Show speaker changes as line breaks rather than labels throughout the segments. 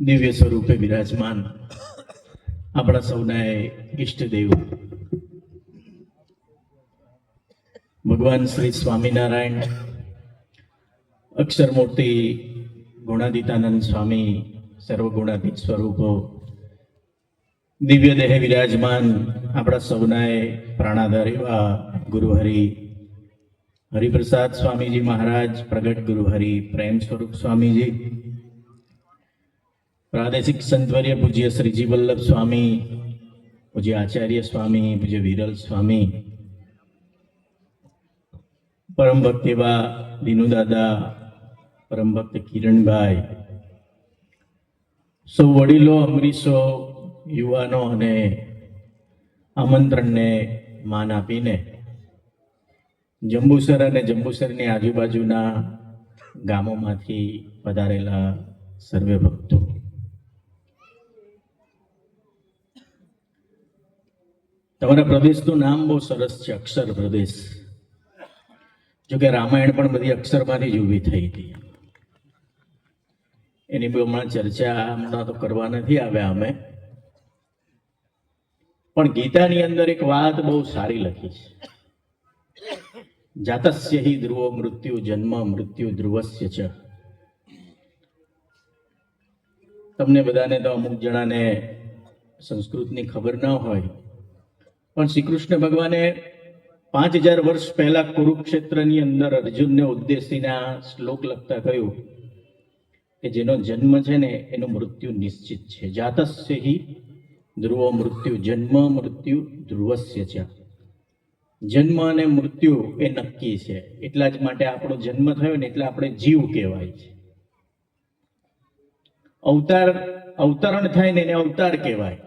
દિવ્ય સ્વરૂપે બિરાજમાન આપણા સૌના ઈષ્ટદેવ ભગવાન શ્રી સ્વામિનારાયણ અક્ષરમૂર્તિ ગુણાતીતાનંદ સ્વામી સર્વગુણાતીત સ્વરૂપો દિવ્ય દેહ વિરાજમાન આપણા સૌનાએ પ્રાણાધાર એવા ગુરુહરિ હરિપ્રસાદ સ્વામીજી મહારાજ, પ્રગટ ગુરુહરિ પ્રેમ સ્વરૂપ સ્વામીજી, પ્રાદેશિક સંતવર્ય પૂજ્ય શ્રીજી વલ્લભ સ્વામી, પૂજ્ય આચાર્ય સ્વામી, પૂજ્ય વિરલ સ્વામી, પરમ ભક્ત એવા દિનુદાદા, પરમ ભક્ત કિરણભાઈ, સૌ વડીલો, અમરીશો, યુવાનો અને આમંત્રણને માન આપીને જંબુસર અને જંબુસરની આજુબાજુના ગામોમાંથી પધારેલા સર્વે ભક્તો, તમારા પ્રદેશનું નામ બહુ સરસ છે, અક્ષર પ્રદેશ. જોકે રામાયણ પણ બધી અક્ષરમાંથી જ ઊભી થઈ હતી. એની બી હમણાં ચર્ચા હમણાં તો કરવા નથી આવ્યા અમે, પણ ગીતાની અંદર એક વાત બહુ સારી લખી છે. જાતસ્ય હિ ધ્રુવો મૃત્યુ જન્મ મૃત્યુ ધ્રુવસ્ય ચ. તમને બધાને તો અમુક જણાને સંસ્કૃતની ખબર ન હોય, પણ શ્રી કૃષ્ણ ભગવાને 5000 વર્ષ પહેલા કુરુક્ષેત્રની અંદર અર્જુનને ઉદ્દેશીને આ શ્લોક લખતા કહ્યું કે જેનો જન્મ છે ને એનું મૃત્યુ નિશ્ચિત છે. જાતસ્ય હિ ધ્રુવો મૃત્યુ જન્મ મૃત્યુ ધ્રુવસ્ય ચ. જન્મ અને મૃત્યુ એ નક્કી છે. એટલા જ માટે આપણો જન્મ થયો ને એટલે આપણે જીવ કહેવાય છે. અવતરણ થાય ને એને અવતાર કહેવાય,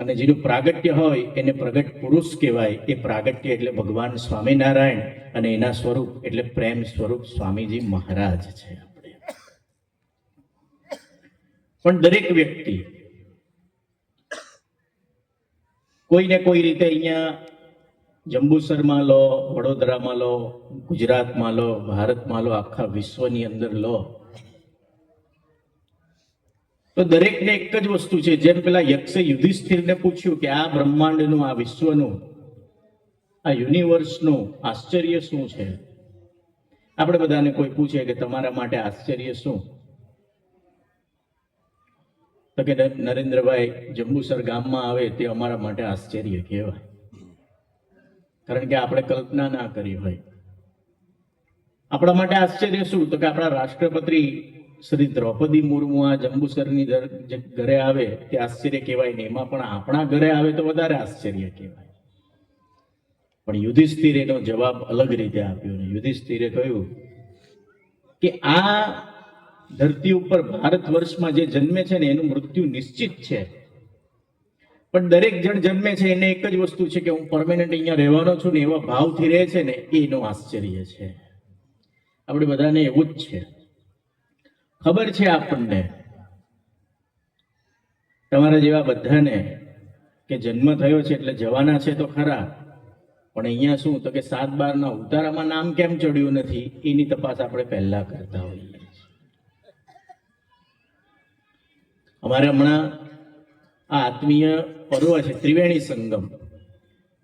અને જેનું પ્રાગટ્ય હોય એને પ્રગટ પુરુષ કહેવાય. એ પ્રાગટ્ય એટલે ભગવાન સ્વામિનારાયણ, અને એના સ્વરૂપ એટલે પ્રેમ સ્વરૂપ સ્વામીજી મહારાજ છે. આપણે પણ દરેક વ્યક્તિ કોઈને કોઈ રીતે અહીંયા જંબુસરમાં લો, વડોદરામાં લો, ગુજરાતમાં લો, ભારતમાં લો, આખા વિશ્વની અંદર લો, તો દરેકને એક જ વસ્તુ છે. જેમ પેલા યક્ષે યુધિષ્ઠિરને પૂછ્યું કે આ બ્રહ્માંડનું, આ વિશ્વનું, આ યુનિવર્સનું આશ્ચર્ય શું છે? આપણે બધાને કોઈ પૂછે કે તમારા માટે આશ્ચર્ય શું? તો કે નરેન્દ્રભાઈ જંબુસર ગામમાં આવે તે અમારા માટે આશ્ચર્ય કહેવાય, કારણ કે આપણે કલ્પના ના કરી હોય. આપણા માટે આશ્ચર્ય શું? તો કે આપણા રાષ્ટ્રપતિ શ્રી દ્રૌપદી મુર્મુ આ જંબુસરની ઘરે આવે તે આશ્ચર્ય કહેવાય ને, એમાં પણ આપણા ઘરે આવે તો વધારે આશ્ચર્ય કહેવાય. પણ યુધિષ્ઠિર એનો જવાબ અલગ રીતે આપ્યો. ને યુધિષ્ઠિરે કહ્યું કે આ ધરતી ઉપર ભારત વર્ષમાં જે જન્મે છે ને એનું મૃત્યુ નિશ્ચિત છે, પણ દરેક જણ જન્મે છે એને એક જ વસ્તુ છે કે હું પરમેનન્ટ અહીંયા રહેવાનો છું ને એવા ભાવથી રહે છે ને એનું આશ્ચર્ય છે. આપણે બધાને એવું જ છે. ખબર છે આપણને, તમારા જેવા બધાને, કે જન્મ થયો છે એટલે જવાના છે તો ખરા, પણ અહીંયા શું તો કે 7/12 ઉતારામાં નામ કેમ ચડ્યું નથી એની તપાસ આપણે પહેલા કરતા હોઈએ. અમારે હમણાં આ આત્મીય પર્વ છે ત્રિવેણી સંગમ.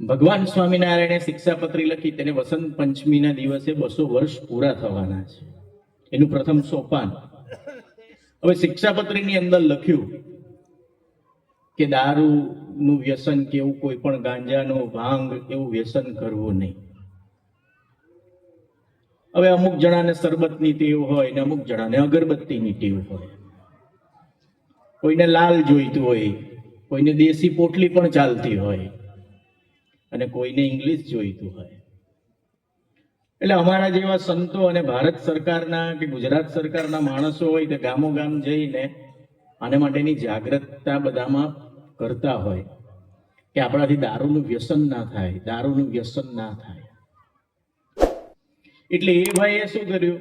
ભગવાન સ્વામિનારાયણે શિક્ષાપત્રી લખી, તેને વસંત પંચમીના દિવસે 200 વર્ષ પૂરા થવાના છે. એનું પ્રથમ સોપાન. હવે શિક્ષાપત્રીની અંદર લખ્યું કે દારૂનું વ્યસન કે એવું કોઈ પણ ગાંજાનો, ભાંગ એવું વ્યસન કરવું નહીં. હવે અમુક જણાને શરબતની ટેવ હોય ને અમુક જણાને અગરબત્તીની ટેવ હોય. કોઈને લાલ જોઈતું હોય, કોઈને દેશી પોટલી પણ ચાલતી હોય, અને કોઈને ઇંગ્લિશ જોઈતું હોય. એટલે અમારા જેવા સંતો અને ભારત સરકારના કે ગુજરાત સરકારના માણસો હોય તે ગામો ગામ જઈને આને માટેની જાગૃતતા બધામાં કરતા હોય કે આપણાથી દારૂનું વ્યસન ના થાય, દારૂનું વ્યસન ના થાય. એટલે એ ભાઈએ શું કર્યું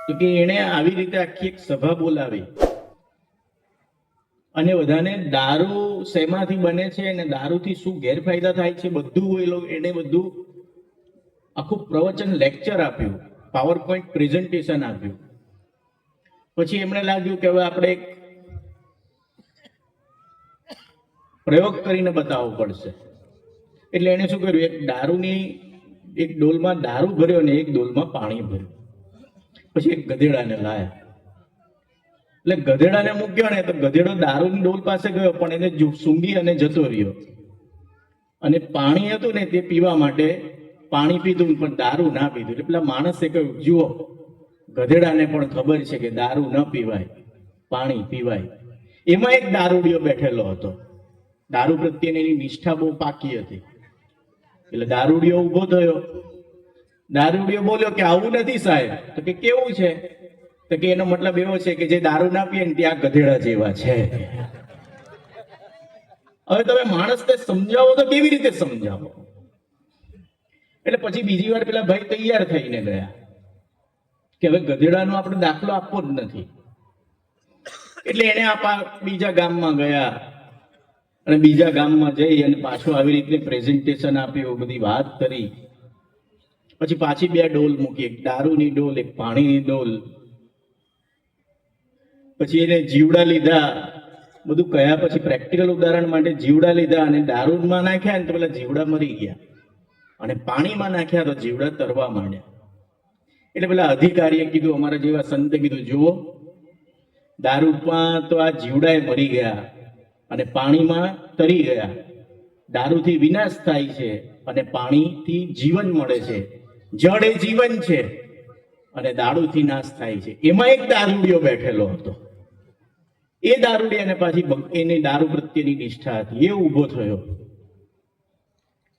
તો કે એણે આવી રીતે આખી એક સભા બોલાવી અને બધાને દારૂ શેમાંથી બને છે અને દારૂથી શું ગેરફાયદા થાય છે બધું એને બધું આખું પ્રવચન, લેક્ચર આપ્યું, પાવર પોઈન્ટ પ્રેઝન્ટેશન આપ્યું. પછી એમણે લાગ્યું કે હવે આપણે એક પ્રયોગ કરીને બતાવવો પડશે. એટલે એને શું કર્યું, એક ડોલમાં દારૂ ભર્યો અને એક ડોલમાં પાણી ભર્યું. પછી એક ગધેડાને લાયા. એટલે ગધેડાને મૂક્યો ને તો ગધેડો દારૂની ડોલ પાસે ગયો, પણ એને સૂંઘી અને જતો રહ્યો. અને પાણી હતું ને તે પીવા માટે પાણી પીધું, પણ દારૂ ના પીધું. એટલે પેલા માણસે કહ્યું, જુઓ, ગધેડાને પણ ખબર છે કે દારૂ ન પીવાય, પાણી પીવાય. એમાં એક દારૂડિયો બેઠેલો હતો. દારૂ પ્રત્યેની એની નિષ્ઠા બહુ પાકી હતી. એટલે દારૂડિયો ઉભો થયો. દારૂડિયો બોલ્યો કે આવું નથી સાહેબ. તો કે કેવું છે? તો કે એનો મતલબ એવો છે કે જે દારૂ ના પીએ ને ત્યાં ગધેડા જેવા છે. હવે તમે માણસને સમજાવો તો કેવી રીતે સમજાવો? એટલે પછી બીજી વાર પેલા ભાઈ તૈયાર થઈને ગયા કે હવે ગધેડાનો આપણે દાખલો આપવો જ નથી. એટલે એને બીજા ગામમાં ગયા અને બીજા ગામમાં જઈ અને પાછું આવી રીતે પ્રેઝન્ટેશન આપ્યું, બધી વાત કરી. પછી પાછી બે ડોલ મૂકી, એક દારૂની ડોલ, એક પાણીની ડોલ. પછી એને જીવડા લીધા, બધું કયા પછી પ્રેક્ટિકલ ઉદાહરણ માટે જીવડા લીધા અને દારૂમાં નાખ્યા ને તો પેલા જીવડા મરી ગયા, અને પાણીમાં નાખ્યા તો જીવડા તરવા માંડ્યા. એટલે પેલા અધિકારીએ કીધું, અમારા જેવા સંતે કીધું, જુઓ, દારૂમાં તો આ જીવડાએ મરી ગયા અને પાણીમાં તરી ગયા. દારૂથી વિનાશ થાય છે અને પાણીથી જીવન મળે છે. જળ એ જીવન છે અને દારૂથી નાશ થાય છે. એમાં એક દારૂડિયો બેઠેલો હતો. એ દારૂડિયાને પાછી એની દારૂ પ્રત્યેની નિષ્ઠા હતી. એ ઊભો થયો.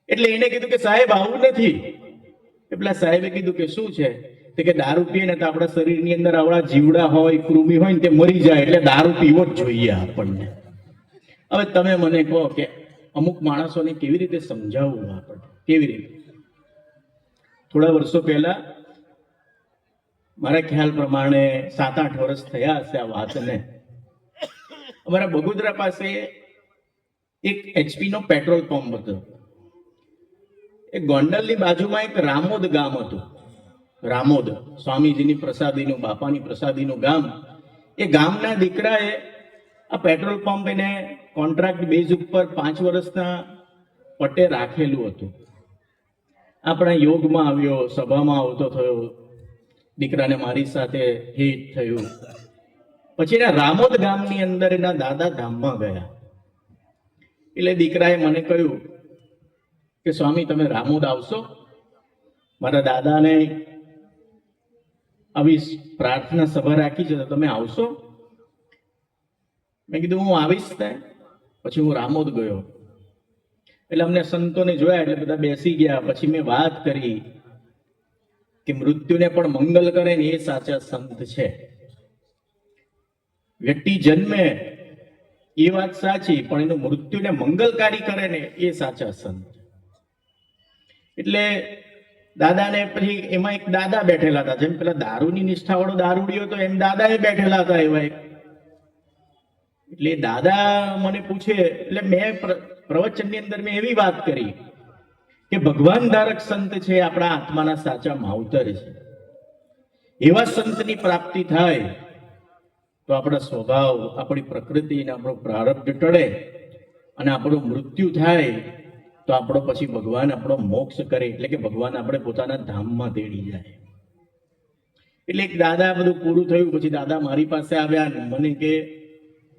એટલે એને કીધું કે સાહેબ આવું નથી. પેલા સાહેબે કીધું કે શું છે? તો કે દારૂ પીએ ને તો આપણા શરીરની અંદર આવડા જીવડા હોય, કૃમિ હોય ને તે મરી જાય, એટલે દારૂ પીવો જ જોઈએ આપણને. હવે તમે મને કહો કે અમુક માણસોને કેવી રીતે સમજાવવું આપણે? કેવી રીતે? થોડા વર્ષો પહેલા મારા ખ્યાલ પ્રમાણે 7-8 વર્ષ થયા હશે આ વાતને. અમારા બગોદરા પાસે એક HP નો પેટ્રોલ પંપ હતો. એ ગોંડલની બાજુમાં એક રામોદ ગામ હતું. રામોદ સ્વામીજીની પ્રસાદીનું, બાપાની પ્રસાદીનું ગામ. એ ગામના દીકરાએ આ પેટ્રોલ પંપ એને કોન્ટ્રાક્ટ બેઝ ઉપર 5 વર્ષના પટ્ટે રાખેલું હતું. આપણા યોગમાં આવ્યો, સભામાં આવતો થયો, દીકરાને મારી સાથે હિટ થયું. પછી એના રામોદ ગામની અંદર એના દાદા ધામમાં ગયા. એટલે દીકરાએ મને કહ્યું કે સ્વામી તમે રામોદ આવશો? મારા દાદાને આવી પ્રાર્થના સભા રાખી છે તો તમે આવશો? મેં કીધું હું આવીશ ને. પછી હું રામોદ ગયો. એટલે અમને સંતોને જોયા એટલે બધા બેસી ગયા. પછી મેં વાત કરી કે મૃત્યુને પણ મંગલ કરે ને એ સાચા સંત છે. વ્યક્તિ જન્મે એ વાત સાચી, પણ એનું મૃત્યુને મંગલકારી કરે ને એ સાચા સંત. એટલે દાદાને પછી એમાં એક દાદા બેઠેલા હતા. જેમ પેલા દારૂની નિષ્ઠાવાળો દારૂડિયો તો એમ દાદા એ બેઠેલા હતા એવા એક. એટલે દાદા મને પૂછે, એટલે મેં પ્રવચનની અંદર મેં એવી વાત કરી કે ભગવાન ધારક સંત છે આપણા આત્માના સાચા માવતર છે. એવા સંતની પ્રાપ્તિ થાય તો આપણા સ્વભાવ, આપણી પ્રકૃતિ અને આપણો પ્રારબ્ધ ટળે, અને આપણું મૃત્યુ થાય તો આપણો પછી ભગવાન આપણો મોક્ષ કરે, એટલે કે ભગવાન આપણે પોતાના ધામમાં તેડી જાય. એટલે એક દાદા બધું પૂરું થયું પછી દાદા મારી પાસે આવ્યા અને મને કે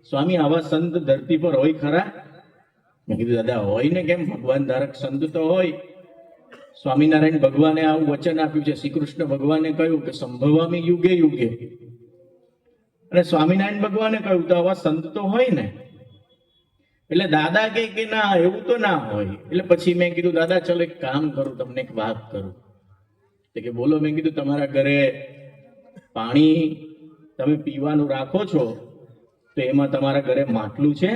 સ્વામી આવા સંત ધરતી પર હોય ખરા? મેં કીધું દાદા હોય ને, કેમ, ભગવાન ધારક સંત તો હોય. સ્વામિનારાયણ ભગવાને આવું વચન આપ્યું છે. શ્રી કૃષ્ણ ભગવાને કહ્યું કે સંભવામી યુગે યુગે, અને સ્વામિનારાયણ ભગવાને કહ્યું તો આવા સંત તો હોય ને. એટલે દાદા કે ના એવું તો ના હોય. એટલે પછી મેં કીધું દાદા ચલો એક કામ કરું, તમને એક વાત કરું. કે બોલો. મેં કીધું તમારા ઘરે પાણી તમે પીવાનું રાખો છો તો એમાં તમારા ઘરે માટલું છે?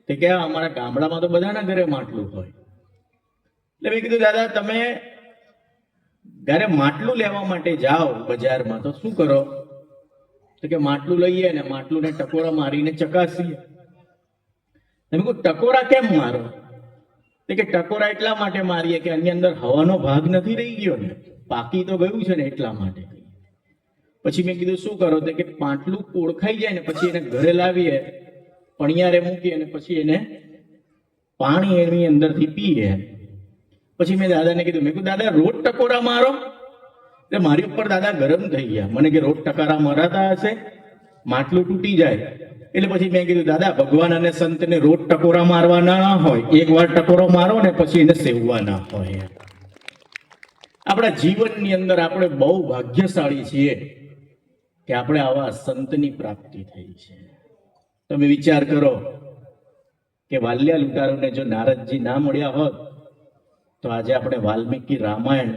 તે કે અમારા ગામડામાં તો બધાના ઘરે માટલું હોય. એટલે મેં કીધું દાદા તમે ઘરે માટલું લેવા માટે જાઓ બજારમાં તો શું કરો? તો કે માટલું લઈએ ને માટલું ને ટકોરા મારીને ચકાસીએ. મેં કીધું ટકોરા કેમ મારો? તો કે ટકોરા એટલા માટે મારીએ કે આની અંદર હવાનો ભાગ નથી રહી ગયો ને, પાકી તો ગયું છે ને એટલા માટે. પછી મેં કીધું શું કરો તો કે પાટલું ઓળખાઈ જાય ને પછી એને ઘરે લાવીએ, પણિયારે મૂકીએ અને પછી એને પાણી એની અંદરથી પીએ. પછી મેં દાદાને કીધું, મેં કીધું દાદા રોજ ટકોરા મારો? એટલે મારી ઉપર દાદા ગરમ થઈ ગયા. મને કે રોજ ટકોરા મરાતા હશે, માટલું તૂટી જાય. એટલે પછી મેં કીધું દાદા ભગવાન અને સંતને રોજ ટકોરા મારવા ના હોય, એક વાર ટકોરો મારો ને પછી એને સેવવા ના હોય. આપણા જીવનની અંદર આપણે બહુ ભાગ્યશાળી છીએ કે આપણે આવા સંતની પ્રાપ્તિ થઈ છે. તમે વિચાર કરો કે વાલ્યા લૂંટારોને જો નારદજી ના મળ્યા હોત તો આજે આપણે વાલ્મીકી રામાયણ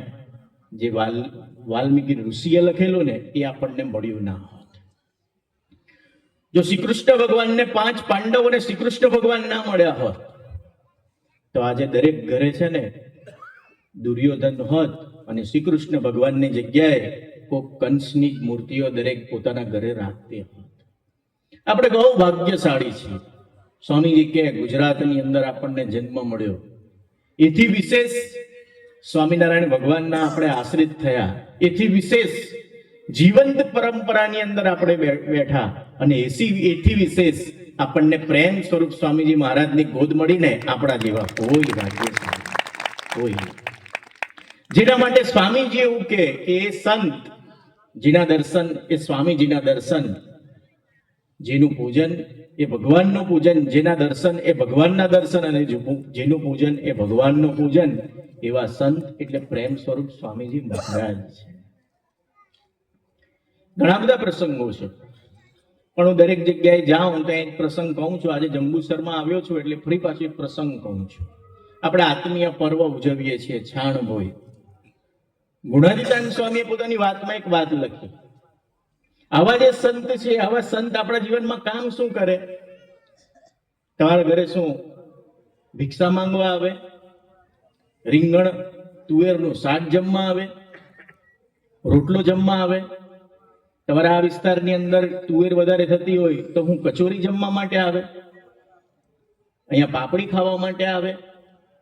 જે વાલ્મીકી ઋષિએ લખેલું ને એ આપણને મળ્યું ના હોત. જો શ્રી કૃષ્ણ ભગવાનને 5 પાંડવોને શ્રી કૃષ્ણ ભગવાન ના મળ્યા હોત તો આજે દરેક ઘરે છે ને દુર્યોધન હોત અને શ્રી કૃષ્ણ ભગવાનની જગ્યાએ કોઈ કંસની મૂર્તિઓ દરેક પોતાના ઘરે રાખતી હોત. આપણે બહુ ભાગ્યશાળી છીએ. સ્વામીજી કે ગુજરાતની અંદર આપણને જન્મ મળ્યો, એથી વિશેષ સ્વામિનારાયણ ભગવાનના આપણે આશ્રિત થયા, એથી વિશેષ જીવંત પરંપરાની અંદર આપણે બેઠા અને એથી વિશેષ આપણને પ્રેમ સ્વરૂપ સ્વામીજી મહારાજની ગોદ મળીને આપણા જેવા કોઈ ભાગ્યશાળી કોઈ, જેના માટે સ્વામીજી એવું કે એ સંત જેના દર્શન એ સ્વામીજીના દર્શન, જેનું પૂજન એ ભગવાનનું પૂજન, જેના દર્શન એ ભગવાનના દર્શન અને જેનું પૂજન એ ભગવાનનું પૂજન, એવા સંત એટલે પ્રેમ સ્વરૂપ સ્વામીજી મહારાજ છે. ઘણા બધા પ્રસંગો છે પણ હું દરેક જગ્યાએ જાઉં તો એક પ્રસંગ કહું છું. આજે જંબુસરમાં આવ્યો છું એટલે ફરી પાછું એક પ્રસંગ કહું છું. આપણે આત્મીય પર્વ ઉજવીએ છીએ છાણભોઈ. ગુણાતીતાન સ્વામીએ પોતાની વાતમાં એક વાત લખી, આવા જે સંત છે આવા સંત આપણા જીવનમાં કામ શું કરે? તમારા ઘરે શું ભિક્ષા માંગવા આવે? રીંગણ તુવેરનું શાક જમવા આવે? રોટલો જમવા આવે? તમારા આ વિસ્તારની અંદર તુવેર વધારે થતી હોય તો હું કચોરી જમવા માટે આવે? અહીંયા પાપડી ખાવા માટે આવે?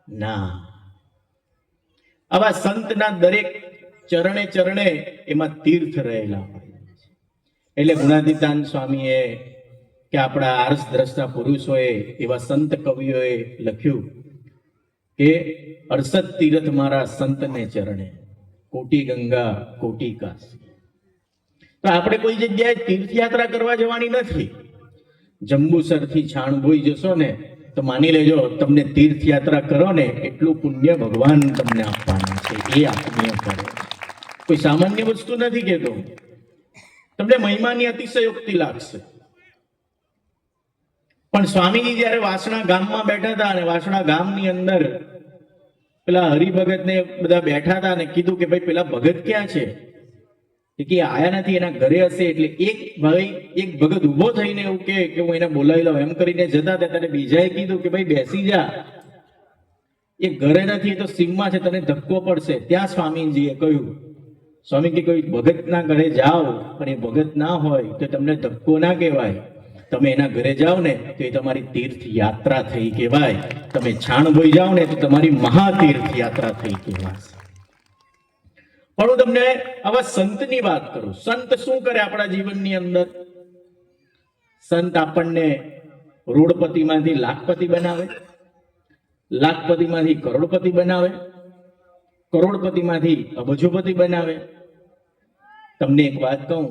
ના. આવા સંતના દરેક ચરણે ચરણે એમાં તીર્થ રહેલા હોય. એટલે ગુણાતીતાન સ્વામીએ કે આપણા આર્ષ દ્રષ્ટા પુરુષોએ એવા સંત કવિઓએ લખ્યું કે 68 તીર્થ મારા સંતને ચરણે, કોટી ગંગા કોટી કાશી. તો આપણે કોઈ જગ્યાએ તીર્થયાત્રા કરવા જવાની નથી. જંબુસરથી છાણભોઈ જશો ને તો માની લેજો તમને તીર્થયાત્રા કરો ને એટલું પુણ્ય ભગવાન તમને આપવાના છે. એ આત્મીય કરે, કોઈ સામાન્ય વસ્તુ નથી કહેતો. તમને મહિમાની અતિશયોક્તિ લાગશે. પણ સ્વામીજી જયારે વાસણા ગામમાં બેઠા હતા અને વાસણા ગામની અંદર પેલા હરિભગત ને બધા બેઠા હતા અને કીધું કે ભાઈ પેલા ભગત ક્યાં છે? કે આયા નથી, એના ઘરે હશે. એટલે એક ભગત ઉભો થઈને એવું કે હું એને બોલાવી લઉં એમ કરીને જતા હતા ત્યારે બીજાએ કીધું કે ભાઈ બેસી જા, એ ઘરે નથી, એ તો સીમમાં છે, તને ધક્કો પડશે. ત્યાં સ્વામીજીએ કહ્યું, સ્વામી કે કોઈ ભગતના ઘરે જાઓ પણ એ ભગત ના હોય તો તમને ધક્કો ના કહેવાય. તમે એના ઘરે જાઓ ને તો એ તમારી તીર્થ યાત્રા થઈ કહેવાય. તમે છાણભોઈ જાઓ ને તો તમારી મહાતીર્થ યાત્રા થઈ કહેવાશે. પણ હું તમને આવા સંતની વાત કરું. સંત શું કરે આપણા જીવનની અંદર? સંત આપણને રોડપતિમાંથી લાખપતિ બનાવે, લાખપતિમાંથી કરોડપતિ બનાવે, કરોડપતિમાંથી અબજોપતિ બનાવે. તમને એક વાત કહું,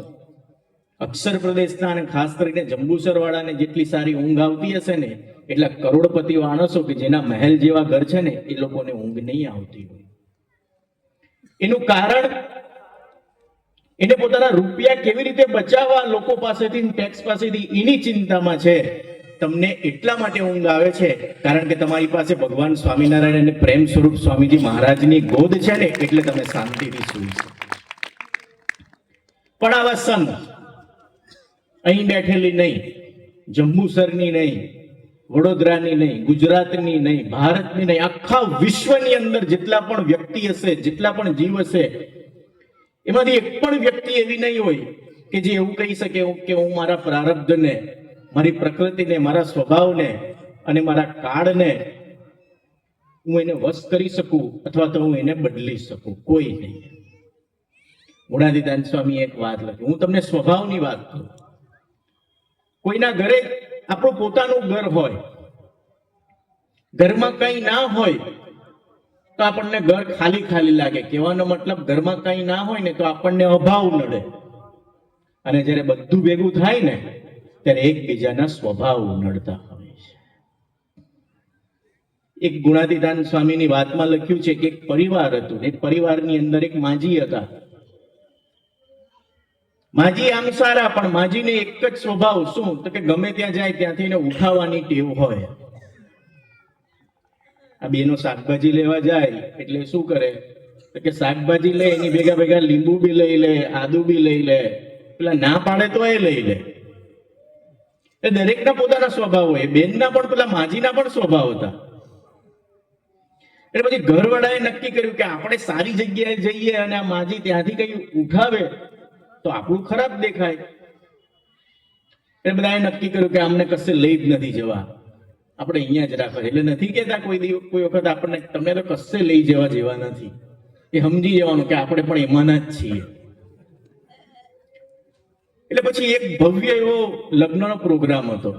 અક્ષર પ્રદેશના અને ખાસ કરીને જંબુસર વાળાને જેટલી સારી ઊંઘ આવતી હશે ને એટલા કરોડપતિ માણસો કે જેના મહેલ જેવા ઘર છે ને એ લોકોને ઊંઘ નહીં આવતી હોય. એનું કારણ એને પોતાના રૂપિયા કેવી રીતે બચાવવા લોકો પાસેથી, ટેક્સ પાસેથી, એની ચિંતામાં છે. તમને એટલા માટે ઊંઘ આવે છે કારણ કે તમારી પાસે ભગવાન સ્વામિનારાયણ અને પ્રેમ સ્વરૂપ સ્વામીજી મહારાજની ગોદ છે ને એટલે તમે શાંતિથી સૂઈ શકો. પણ આવા સંત અહીં બેઠેલી નહીં, જંબુસરની નહીં, વડોદરાની નહીં, ગુજરાતની નહીં, ભારતની નહીં, આખા વિશ્વની અંદર જેટલા પણ વ્યક્તિ હશે, જેટલા પણ જીવ હશે, એમાંથી એક પણ વ્યક્તિ એવી નહીં હોય કે જે એવું કહી શકે કે હું મારા પ્રારબ્ધને, મારી પ્રકૃતિને, મારા સ્વભાવને અને મારા કાળને હું એને વશ કરી શકું અથવા તો હું એને બદલી શકું. કોઈ નહીં. ગુણાતીતાન સ્વામી એક વાત લખી. હું તમને સ્વભાવની વાત કરું. કોઈના ઘરે આપણું પોતાનું ઘર હોય, ઘરમાં કંઈ ના હોય તો આપણને ઘર ખાલી ખાલી લાગે. કહેવાનો મતલબ ઘરમાં કંઈ ના હોય ને તો આપણને અભાવ નડે, અને જ્યારે બધું ભેગું થાય ને ત્યારે એકબીજાના સ્વભાવ નડતા હોય છે. એક ગુણાતીતાન સ્વામીની વાતમાં લખ્યું છે કે એક પરિવાર હતું. એક પરિવારની અંદર એક માજી હતા. માજી આમ સારા, પણ માજીને એક જ સ્વભાવ, શું તો કે ગમે ત્યાં જાય ત્યાંથી એને ઉઠાવવાની ટેવ હોય. આ બેનો શાકભાજી લેવા જાય એટલે શું કરે તો કે શાકભાજી લે, એની ભેગા ભેગા લીંબુ બી લઈ લે, આદુ બી લઈ લે, પેલા ના પાડે તો એ લઈ લે. એ દરેકના પોતાના સ્વભાવ હોય. બેનના પણ પેલા માજીના પણ સ્વભાવ હતા. એટલે પછી ઘરવાળાએ નક્કી કર્યું કે આપણે સારી જગ્યાએ જઈએ અને આ માજી ત્યાંથી કઈ ઉઠાવે તો આપણું ખરાબ દેખાય. એટલે બધાએ નક્કી કર્યું કે અમને કશે લઈ જ નથી જવા, આપણે અહીંયા જ રાખવા. એટલે નથી કહેતા કોઈ વખત આપણને તમને તો કશે લઈ જવા જેવા નથી, એ સમજી જવાનું કે આપણે પણ એમાંના જ છીએ. એટલે પછી એક ભવ્ય એવો લગ્નનો પ્રોગ્રામ હતો.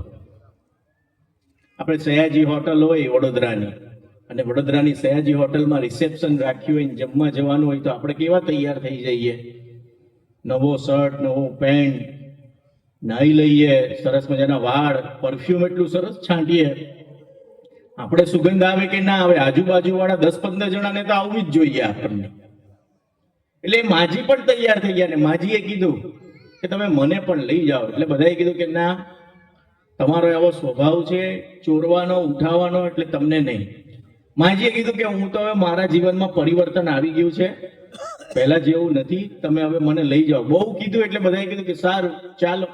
આપણે સયાજી હોટલ હોય વડોદરાની, અને વડોદરાની સયાજી હોટલમાં રિસેપ્શન રાખ્યું હોય, જમવા જવાનું હોય તો આપણે કેવા તૈયાર થઈ જઈએ, નવો શર્ટ, નવો પેન્ટ, નાઈ લઈએ, સરસ મજાના વાળ, પરફ્યુમ એટલું સરસ છાંટીએ. આપણે સુગંધ આવે કે ના આવે, આજુબાજુ વાળા 10-15 જણાને તો આવવી જ જોઈએ આપણને. એટલે માજી પણ તૈયાર થઈ ગયા, ને માજીએ કીધું કે તમે મને પણ લઈ જાઓ. એટલે બધાએ કીધું કે ના, તમારો એવો સ્વભાવ છે ચોરવાનો, ઉઠાવવાનો, એટલે તમને નહીં. માજીએ કીધું કે હું તો હવે મારા જીવનમાં પરિવર્તન આવી ગયું છે, પહેલા જેવું નથી, તમે હવે મને લઈ જાઓ. બહુ કીધું એટલે બધાએ કીધું કે સારું ચાલો.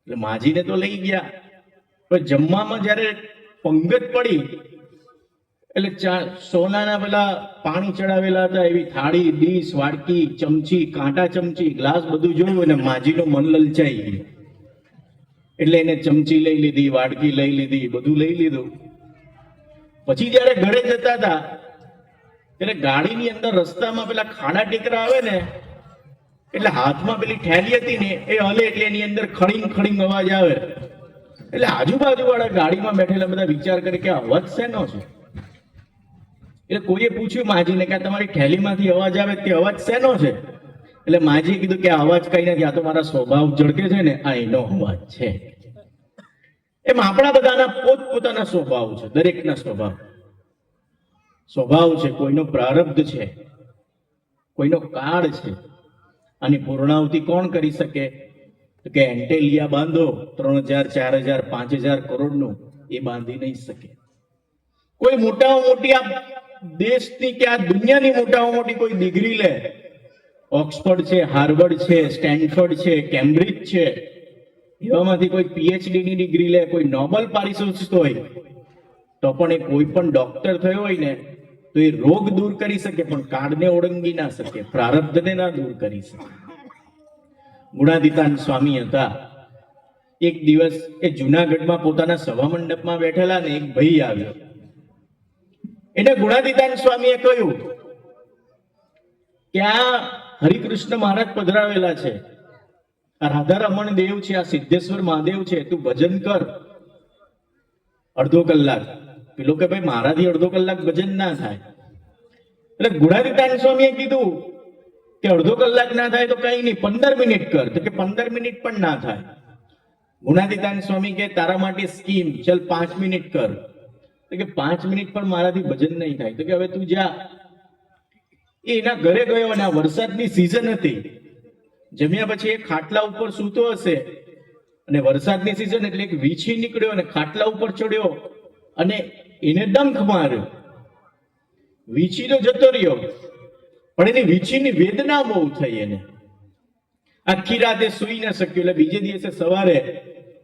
એટલે માજીને તો લઈ ગયા. પણ જમવામાં જ્યારે પંગત પડી એટલે સોનાના પેલા પાણી ચડાવેલા હતા એવી થાળી, ડીશ, વાડકી, ચમચી, કાંટા ચમચી, ગ્લાસ બધું જોયું અને માજીનું મન લલચાઈ ગયું. એટલે એને ચમચી લઈ લીધી, વાડકી લઈ લીધી, બધું લઈ લીધું. પછી જયારે ઘરે જતા હતા ત્યારે ગાડીની અંદર રસ્તામાં પેલા ખાડા ટેકરા આવે ને, એટલે હાથમાં પેલી થેલી હતી ને એ હલે એટલે એની અંદર ખડીંગ ખડીંગ અવાજ આવે. એટલે આજુબાજુ વાળા ગાડીમાં બેઠેલા બધા વિચાર કરે કે અવાજ શેનો છે. એટલે કોઈએ પૂછ્યું માજીને કે તમારી થેલીમાંથી અવાજ આવે તે અવાજ શેનો છે. એટલે માજીએ કીધું કે અવાજ કઈ નથી, આ તો મારા સ્વભાવ ઝળકે છે ને, આ એનો અવાજ છે. એમ આપણા બધાના પોતપોતાના સ્વભાવ છે, દરેકના સ્વભાવ છે. કોઈનો પ્રારબ્ધ છે, કોઈનો કાળ છે. આની પૂર્ણાવતી કોણ કરી શકે તો કે એન્ટેલિયા બાંધો 3000, 4000, 5000 કરોડનું, એ બાંધી નહીં શકે. કોઈ મોટામાં મોટી આ દેશની કે આ દુનિયાની મોટામાં મોટી કોઈ ડિગ્રી લે, ઓક્સફર્ડ છે, હાર્વર્ડ છે, સ્ટેનફર્ડ છે, કેમ્બ્રિજ છે, એવામાંથી કોઈ પીએચડી ની ડિગ્રી લે, કોઈ નોબેલ પારિતોષિક હોય, તો પણ એ કોઈ પણ ડોક્ટર થયો હોય ને તો એ રોગ દૂર કરી શકે, પણ કાળને ઓળંગી ના શકે, પ્રારબ્ધને ના દૂર કરી શકે. ગુણાતીતાન સ્વામી હતા. એક દિવસ એ જુનાગઢમાં પોતાના સભા મંડપમાં બેઠેલા ને એક ભાઈ આવ્યો. એને ગુણાતીતાન સ્વામીએ કહ્યું કે આ હરિકૃષ્ણ મહારાજ પધરાવેલા છે, આ રાધા રમણ દેવ છે, આ સિદ્ધેશ્વર મહાદેવ છે, તું ભજન કર અડધો કલાક. પેલો કે ભાઈ મારાથી અડધો કલાક ભજન ના થાય. એટલે ગુણાતીતાન સ્વામીએ કીધું કે અડધો કલાક ના થાય તો કઈ નહીં, 15 મિનિટ કર. તો કે 15 મિનિટ પણ ના થાય. ગુણાતીતાન સ્વામી કે તારા માટે સ્કીમ, ચલ 5 મિનિટ કર. તો કે 5 મિનિટ પણ મારાથી ભજન નહીં થાય. તો કે હવે તું જા. એના ઘરે ગયો અને આ વરસાદની સિઝન હતી. જમ્યા પછી એ ખાટલા ઉપર સૂતો હશે અને વરસાદની સિઝન એટલે એક વીછી નીકળ્યો અને ખાટલા ઉપર ચડ્યો અને એને ડંખ માર્યો. વીછી તો જતો રહ્યો, પણ એની વીછીની વેદના બહુ થઈ. એને આખી રાતે સૂઈ ન શક્યો. એટલે બીજે દિવસે સવારે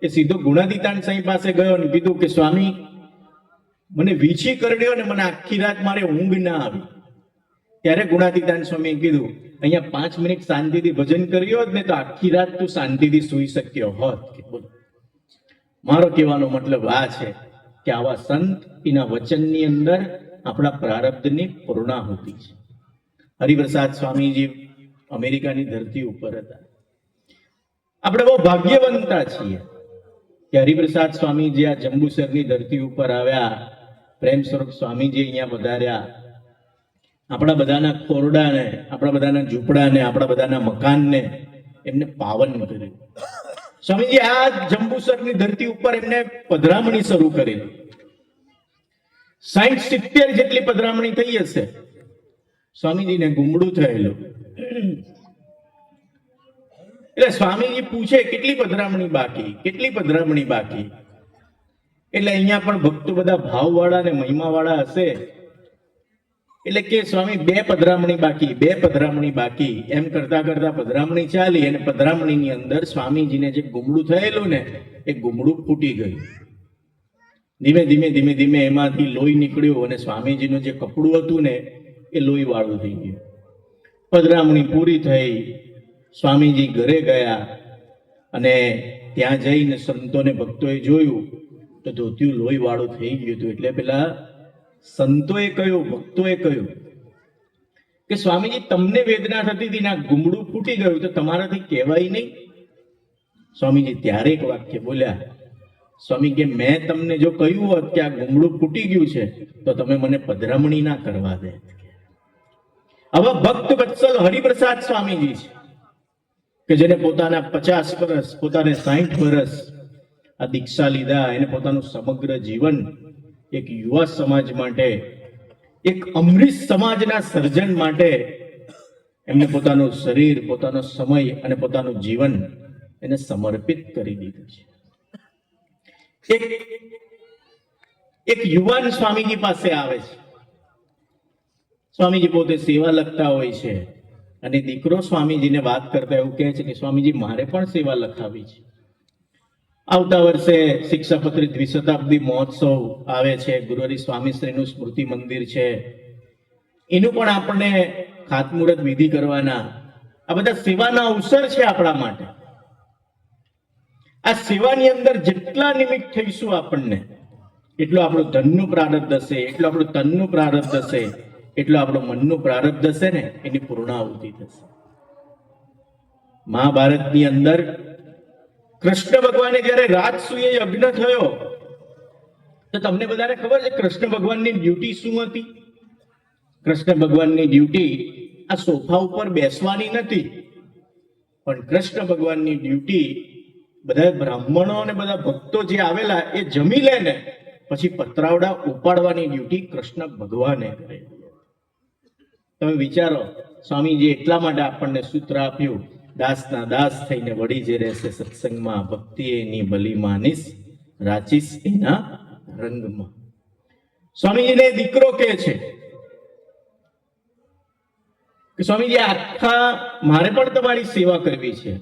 એ સીધો ગુણાતીતાન સ્વામી પાસે ગયો અને કીધું કે સ્વામી, મને વીછી કરડ્યો ને મને આખી રાત મારે ઊંઘ ના આવી. ત્યારે ગુણાતીતાન સ્વામીએ કીધું અહીંયા 5 મિનિટ શાંતિથી ભજન કર્યો હોત ને તો આખી રાત તું શાંતિથી સૂઈ શક્યો હોત. મારો કહેવાનો મતલબ આ છે કે આવા સંત એના વચનની અંદર આપણા પ્રારબ્ધની પૂર્ણાહુતિ છે. હરિપ્રસાદ સ્વામીજી અમેરિકાની ધરતી ઉપર હતા. આપણે બહુ ભાગ્યવંતા છીએ કે હરિપ્રસાદ સ્વામીજી આ જંબુસરની ધરતી ઉપર આવ્યા, પ્રેમ સ્વરૂપ સ્વામીજી અહીંયા પધાર્યા, આપણા બધાના ખોરડાને, આપણા બધાના ઝૂંપડાને, આપણા બધાના મકાનને એમને પાવન કર્યું. સ્વામીજી આ જંબુસરની ધરતી ઉપર એમને પધરામણી શરૂ કરેલી. 60-70 જેટલી પધરામણી થઈ હશે. સ્વામીજીને ગુમડું થયેલું. એટલે સ્વામીજી પૂછે કેટલી પધરામણી બાકી, કેટલી પધરામણી બાકી. એટલે અહીંયા પણ ભક્તો બધા ભાવવાળા ને મહિમાવાળા હશે. એટલે કે સ્વામી 2 પધરામણી બાકી, 2 પધરામણી બાકી. એમ કરતા કરતા પધરામણી ચાલી અને પધરામણીની અંદર સ્વામીજીને જે ગુમડું થયેલું ને એ ગુમડું ફૂટી ગયું. ધીમે ધીમે ધીમે ધીમે એમાંથી લોહી નીકળ્યું અને સ્વામીજીનું જે કપડું હતું ને એ લોહી વાળું થઈ ગયું. પધરામણી પૂરી થઈ. સ્વામીજી ઘરે ગયા અને ત્યાં જઈને સંતોને ભક્તોએ જોયું તો ધોતિયું લોહી વાળું થઈ ગયું હતું. એટલે પેલા સંતોએ કહ્યું, ભક્તોએ કહ્યું કે સ્વામીજી તમને વેદના થતી હતી ને આ ગુમડું ફૂટી ગયું તો તમારાથી કહેવાય નહીં. સ્વામીજી ત્યારે એક વાક્ય બોલ્યા, સ્વામી કે મેં તમને જો કહ્યું હોત કે આ ગુમડું ફૂટી ગયું છે તો તમે મને પધરામણી ના કરવા દે. હવે ભક્ત વત્સલ હરિપ્રસાદ સ્વામીજી છે કે જેને પોતાના 50 વર્ષ, પોતાને 60 વર્ષ આ દીક્ષા લીધા, એને પોતાનું સમગ્ર જીવન એક યુવા સમાજ માટે, એક અમૃત સમાજના સર્જન માટે એમને પોતાનું શરીર, પોતાનો સમય અને પોતાનું જીવન એને સમર્પિત કરી દીધું છે. એક યુવાન સ્વામીજી પાસે આવે છે. સ્વામીજી પોતે સેવા લખતા હોય છે અને દીકરો સ્વામીજીને વાત કરતા એવું કહે છે કે સ્વામીજી મારે પણ સેવા લખાવી છે. આવતા વર્ષે શિક્ષાપત્રી દ્વિશતાબ્દી મહોત્સવ આવે છે, ગુરુહરિ સ્વામીશ્રીનું સ્મૃતિ મંદિર છે, એનું પણ આપણે ખાતમુહૂર્ત વિધિ કરવાના. આ બધા સેવાના અવસર છે આપણા માટે. આ સેવાની અંદર જેટલા નિમિત્ત થઈશું આપણને એટલું આપણું ધનનું પ્રારબ્ધ હશે, એટલું આપણું તનનું પ્રારબ્ધ હશે, એટલું આપણું મનનું પ્રારબ્ધ હશે ને એની પૂર્ણાહુતિ થશે. મહાભારતની અંદર કૃષ્ણ ભગવાને જયારે રાજસૂય યજ્ઞ થયો તો તમને બધાને ખબર છે કૃષ્ણ ભગવાનની ડ્યુટી શું હતી? કૃષ્ણ ભગવાનની ડ્યુટી આ સોફા ઉપર બેસવાની નથી, પણ કૃષ્ણ ભગવાનની ડ્યુટી બધા બ્રાહ્મણો અને બધા ભક્તો જે આવેલા એ જમી લે ને પછી પતરાવડા ઉપાડવાની ડ્યુટી કૃષ્ણ ભગવાને કરે. તમે વિચારો, સ્વામીજી એટલા માટે આપણને સૂત્ર આપ્યું, દાસના દાસ થઈને વળી જે રહેશે સત્સંગમાં, ભક્તિ એની ભલી માનીશ, રાચીશ એના રંગમાં. સ્વામીજીને દીકરો કહે છે કે સ્વામીજી આખા મારે પણ તમારી સેવા કરવી છે.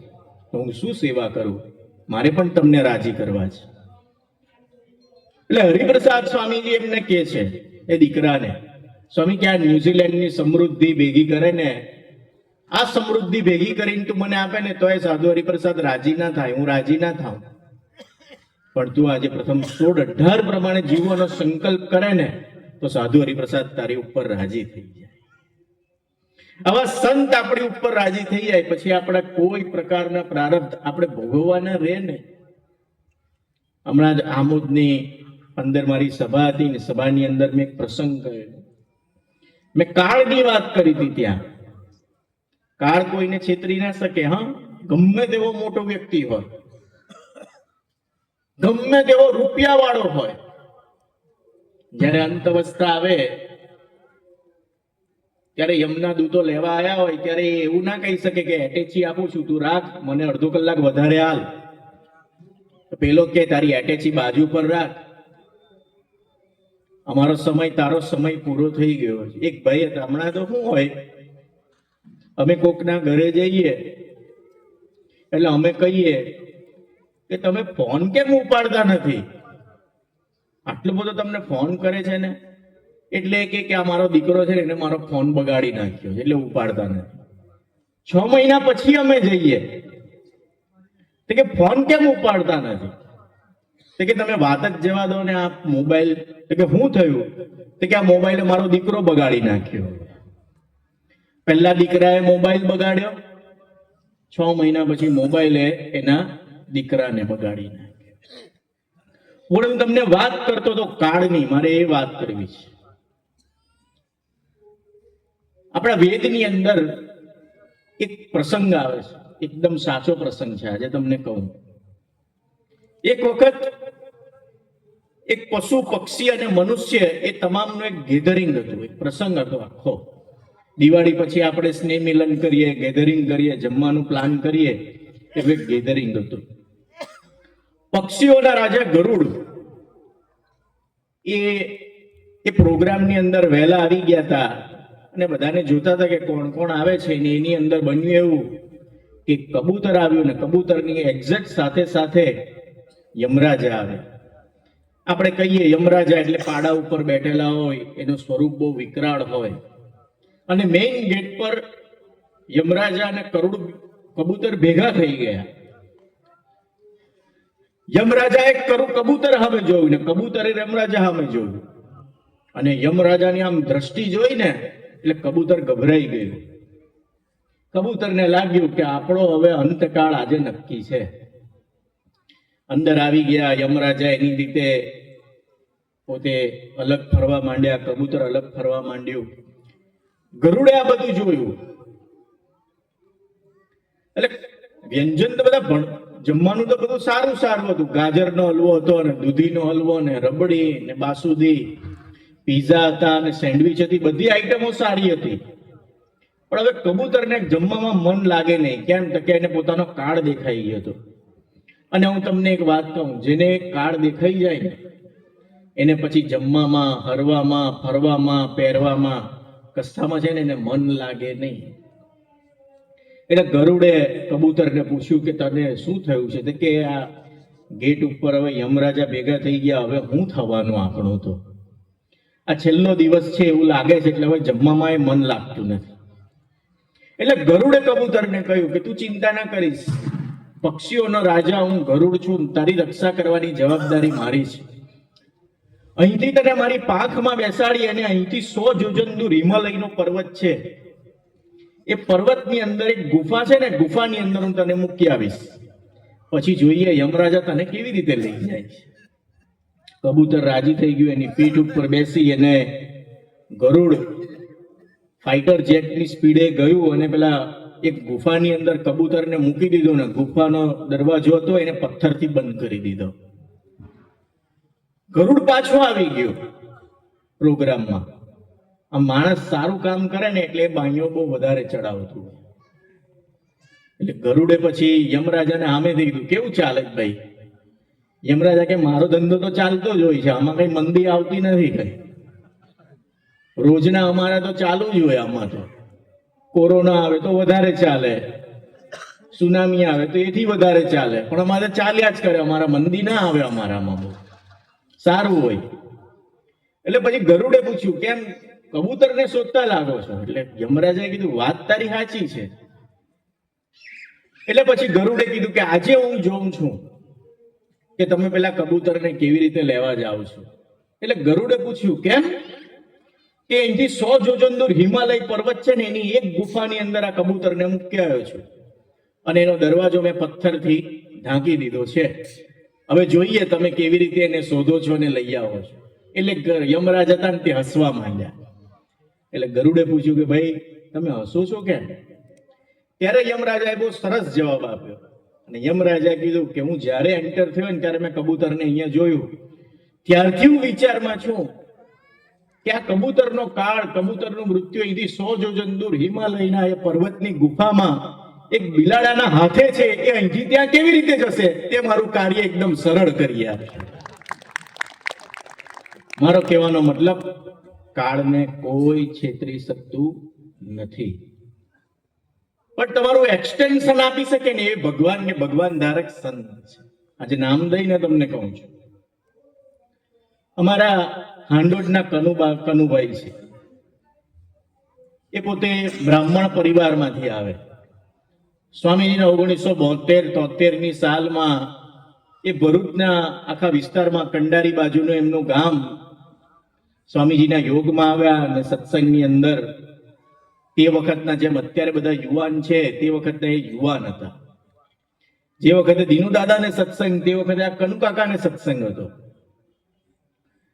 હું શું સેવા કરું? મારે પણ તમને રાજી કરવા છે. એટલે હરિપ્રસાદ સ્વામીજી એમને કહે છે એ દીકરાને, સ્વામી કે આ ન્યુઝીલેન્ડની સમૃદ્ધિ ભેગી કરે ને, આ સમૃદ્ધિ ભેગી કરીને તું મને આપે ને તો એ સાધુ હરિપ્રસાદ રાજી ના થાય, હું રાજી ના થાઉં. પણ તું આજે પ્રથમ 16-18 પ્રમાણે જીવવાનો સંકલ્પ કરે ને તો સાધુ હરિપ્રસાદ તારી ઉપર રાજી થઈ જાય. આવા સંત આપણી ઉપર રાજી થઈ જાય પછી આપણા કોઈ પ્રકારના પ્રારબ્ધ આપણે ભોગવવાના રહે ને. હમણાં જ આમોદની અંદર મારી સભા હતી ને સભાની અંદર મેં એક પ્રસંગ કરેલો. મેં કાળની વાત કરી હતી. ત્યાં કાળ કોઈને છેતરી ના શકે. હા, ગમે તેવો મોટો વ્યક્તિ હોય, ગમે તેવો રૂપિયા વાળો હોય, જયારે અંત અવસ્થા આવે ત્યારે યમના દૂતો લેવા આવ્યા હોય ત્યારે એવું ના કહી શકે કે એટેચી આપું છું, તું રાખ, મને અડધો કલાક વધારે હાલ. પેલો કે તારી એટેચી બાજુ પર રાખ, અમારો સમય, તારો સમય પૂરો થઈ ગયો. એક ભાઈ હતા, હમણાં તો શું હોય, અમે કોકના ઘરે જઈએ એટલે અમે કહીએ કે તમે ફોન કેમ ઉપાડતા નથી? આટલો બધો તમને ફોન કરે છે ને. એટલે કે આ મારો દીકરો છે ને એને મારો ફોન બગાડી નાખ્યો એટલે ઉપાડતા નથી. 6 મહિના પછી અમે જઈએ તો કે ફોન કેમ ઉપાડતા નથી? તો કે તમે વાત જ જવા દો ને, આ મોબાઈલ. તો કે શું થયું? તો કે આ મોબાઈલે મારો દીકરો બગાડી નાખ્યો. પહેલા દીકરાએ મોબાઈલ બગાડ્યો, 6 મહિના પછી મોબાઈલે એના દીકરાને બગાડી નાખ્યો. હું તમને વાત કરતો તો કાળની, મારે એ વાત કરવી છે. આપણા વેદની અંદર એક પ્રસંગ આવે છે, એકદમ સાચો પ્રસંગ છે, આજે તમને કહું. એક વખત એક પશુ, પક્ષી અને મનુષ્ય એ તમામનું એક ગેધરિંગ હતું, એક પ્રસંગ હતો આખો. દિવાળી પછી આપણે સ્નેહ મિલન કરીએ, ગેધરિંગ કરીએ, જમવાનું પ્લાન કરીએ, એવું એક ગેધરિંગ હતું. પક્ષીઓના રાજા ગરુડ એ પ્રોગ્રામની અંદર વહેલા આવી ગયા હતા અને બધાને જોતા હતા કે કોણ કોણ આવે છે. ને એની અંદર બન્યું એવું કે કબૂતર આવ્યું ને કબૂતરની એક્ઝેક્ટ સાથે સાથે યમરાજા આવે. આપણે કહીએ યમરાજા એટલે પાડા ઉપર બેઠેલા હોય, એનું સ્વરૂપ બહુ વિકરાળ હોય. અને મેઇન ગેટ પર યમરાજા અને કબૂતર ભેગા થઈ ગયા. યમરાજાએ કબૂતર સામે જોયું ને કબૂતરે યમરાજા સામે જોયું. અને યમરાજાની આમ દ્રષ્ટિ જોઈ ને એટલે કબૂતર ગભરાઈ ગયું. કબૂતરને લાગ્યું કે આપણો હવે અંતકાળ આજે નક્કી છે. અંદર આવી ગયા યમરાજા, એની રીતે પોતે અલગ ફરવા માંડ્યા, કબૂતર અલગ ફરવા માંડ્યું. ગરુડે આ બધું જોયું એટલે વ્યંજન તો બધા જમવાનું તો બધું સારું સારું હતું. ગાજરનો હલવો હતો ને દૂધીનો હલવો ને રબડી ને બાસુદી, પીઝા હતા અને સેન્ડવિચ હતી, બધી આઈટમો સારી હતી. પણ હવે કબૂતરને જમવામાં મન લાગે નહીં. કેમ તો કે એને પોતાનો કાળ દેખાઈ ગયો હતો. અને હું તમને એક વાત કહું, જેને કાળ દેખાઈ જાય ને એને પછી જમવામાં, હરવામાં, ફરવામાં, પહેરવામાં, કસ્તામાં છે ને એને મન લાગે નહીં. એટલે ગરુડે કબૂતરને પૂછ્યું કે તને શું થયું છે? તો કે આ ગેટ ઉપર હવે યમરાજા ભેગા થઈ ગયા, હવે શું થવાનું આપણું? તો આ છેલ્લો દિવસ છે એવું લાગે છે, એટલે હવે જમવામાં એ મન લાગતું નથી. એટલે ગરુડે કબૂતરને કહ્યું કે તું ચિંતા ના કરીશ, પક્ષીઓનો રાજા હું ગરુડ છું, તારી રક્ષા કરવાની જવાબદારી મારી છે. અહીંથી તને મારી પાંખમાં બેસાડી અને અહીંથી 100 યોજન દૂર હિમાલયનો પર્વત છે, એ પર્વતની અંદર એક ગુફા છે ને, ગુફાની અંદર હું તને મૂકી આવીશ. પછી જોઈએ યમરાજા તને કેવી રીતે લઈ જાય છે. કબૂતર રાજી થઈ ગયું, એની પીઠ ઉપર બેસી અને ગરુડ ફાઇટર જેટની સ્પીડે ગયું અને પેલા એક ગુફાની અંદર કબૂતરને મૂકી દીધો ને ગુફાનો દરવાજો હતો એને પથ્થરથી બંધ કરી દીધો. ગરુડ પાછો આવી ગયો પ્રોગ્રામમાં. આ માણસ સારું કામ કરે ને એટલે બાઈઓ બહુ વધારે ચડાવતું. એટલે ગરુડે પછી યમરાજાને સામેથી કીધું કેવું ચાલે ભાઈ? યમરાજા કે મારો ધંધો તો ચાલતો જ હોય છે, આમાં કઈ મંદી આવતી નથી. કઈ રોજના અમારે તો ચાલુ જ હોય. આમાં તો કોરોના આવે તો વધારે ચાલે, સુનામી આવે તો એથી વધારે ચાલે, પણ અમારે ચાલ્યા જ કરે, અમારા મંદી ના આવે, અમારામાં બહુ સારું હોય. એટલે પછી ગરુડે પૂછ્યું કેમ કબૂતરને શોધતા લાગો છો? એટલે યમરાજાએ કીધું વાત તારી સાચી છે. એટલે પછી ગરુડે કીધું કે આજે હું જોઉં છું કે તમે પેલા કબૂતરને કેવી રીતે લેવા જાઓ છો. એટલે ગરુડે પૂછ્યું કેમ? કે અહીંથી 100 યોજન દૂર હિમાલય પર્વત છે ને એની એક ગુફાની અંદર આ કબૂતરને મૂકી આવ્યો છું અને એનો દરવાજો મેં પથ્થરથી ઢાંકી દીધો છે. હવે જોઈએ તમે કેવી રીતે એને શોધો છો અને લઈ આવો છો. એટલે યમરાજ હતા ને તે હસવા માંડ્યા. એટલે ગરુડે પૂછ્યું કે ભાઈ તમે હસો છો કેમ? ત્યારે યમરાજાએ બહુ સરસ જવાબ આપ્યો. અને યમરાજાએ કીધું કે હું જ્યારે એન્ટર થયો ને ત્યારે મેં કબૂતરને અહીંયા જોયું, ત્યારથી હું વિચારમાં છું કે આ કબૂતરનો કાળ, કબૂતરનું મૃત્યુ અહીંથી 100 યોજન દૂર હિમાલયના એ પર્વતની ગુફામાં એક બિલાડાના હાથે છે, એ અહીંથી ત્યાં કેવી રીતે જશે? તે મારું કાર્ય એકદમ સરળ કરી આપે. મારો કહેવાનો મતલબ કાળને કોઈ છેતરી શકતું નથી, પણ તમારું એક્સટેન્શન આપી શકે ને એ ભગવાન ને ભગવાન ધારક સંત છે. આજે નામ દઈને તમને કહું છું, અમારા હાંડોડના કનુભાઈ છે, એ પોતે બ્રાહ્મણ પરિવારમાંથી આવે. સ્વામીજીના 1972-73ની સાલમાં એ ભરૂચના આખા વિસ્તારમાં કંડારી બાજુનું એમનું ગામ સ્વામીજીના યોગમાં આવ્યા અને સત્સંગની અંદર તે વખતના જેમ અત્યારે બધા યુવાન છે તે વખતના એ યુવાન હતા. જે વખતે દીનુ દાદાને સત્સંગ, તે વખતે આ કનુ કાકાને સત્સંગ હતો.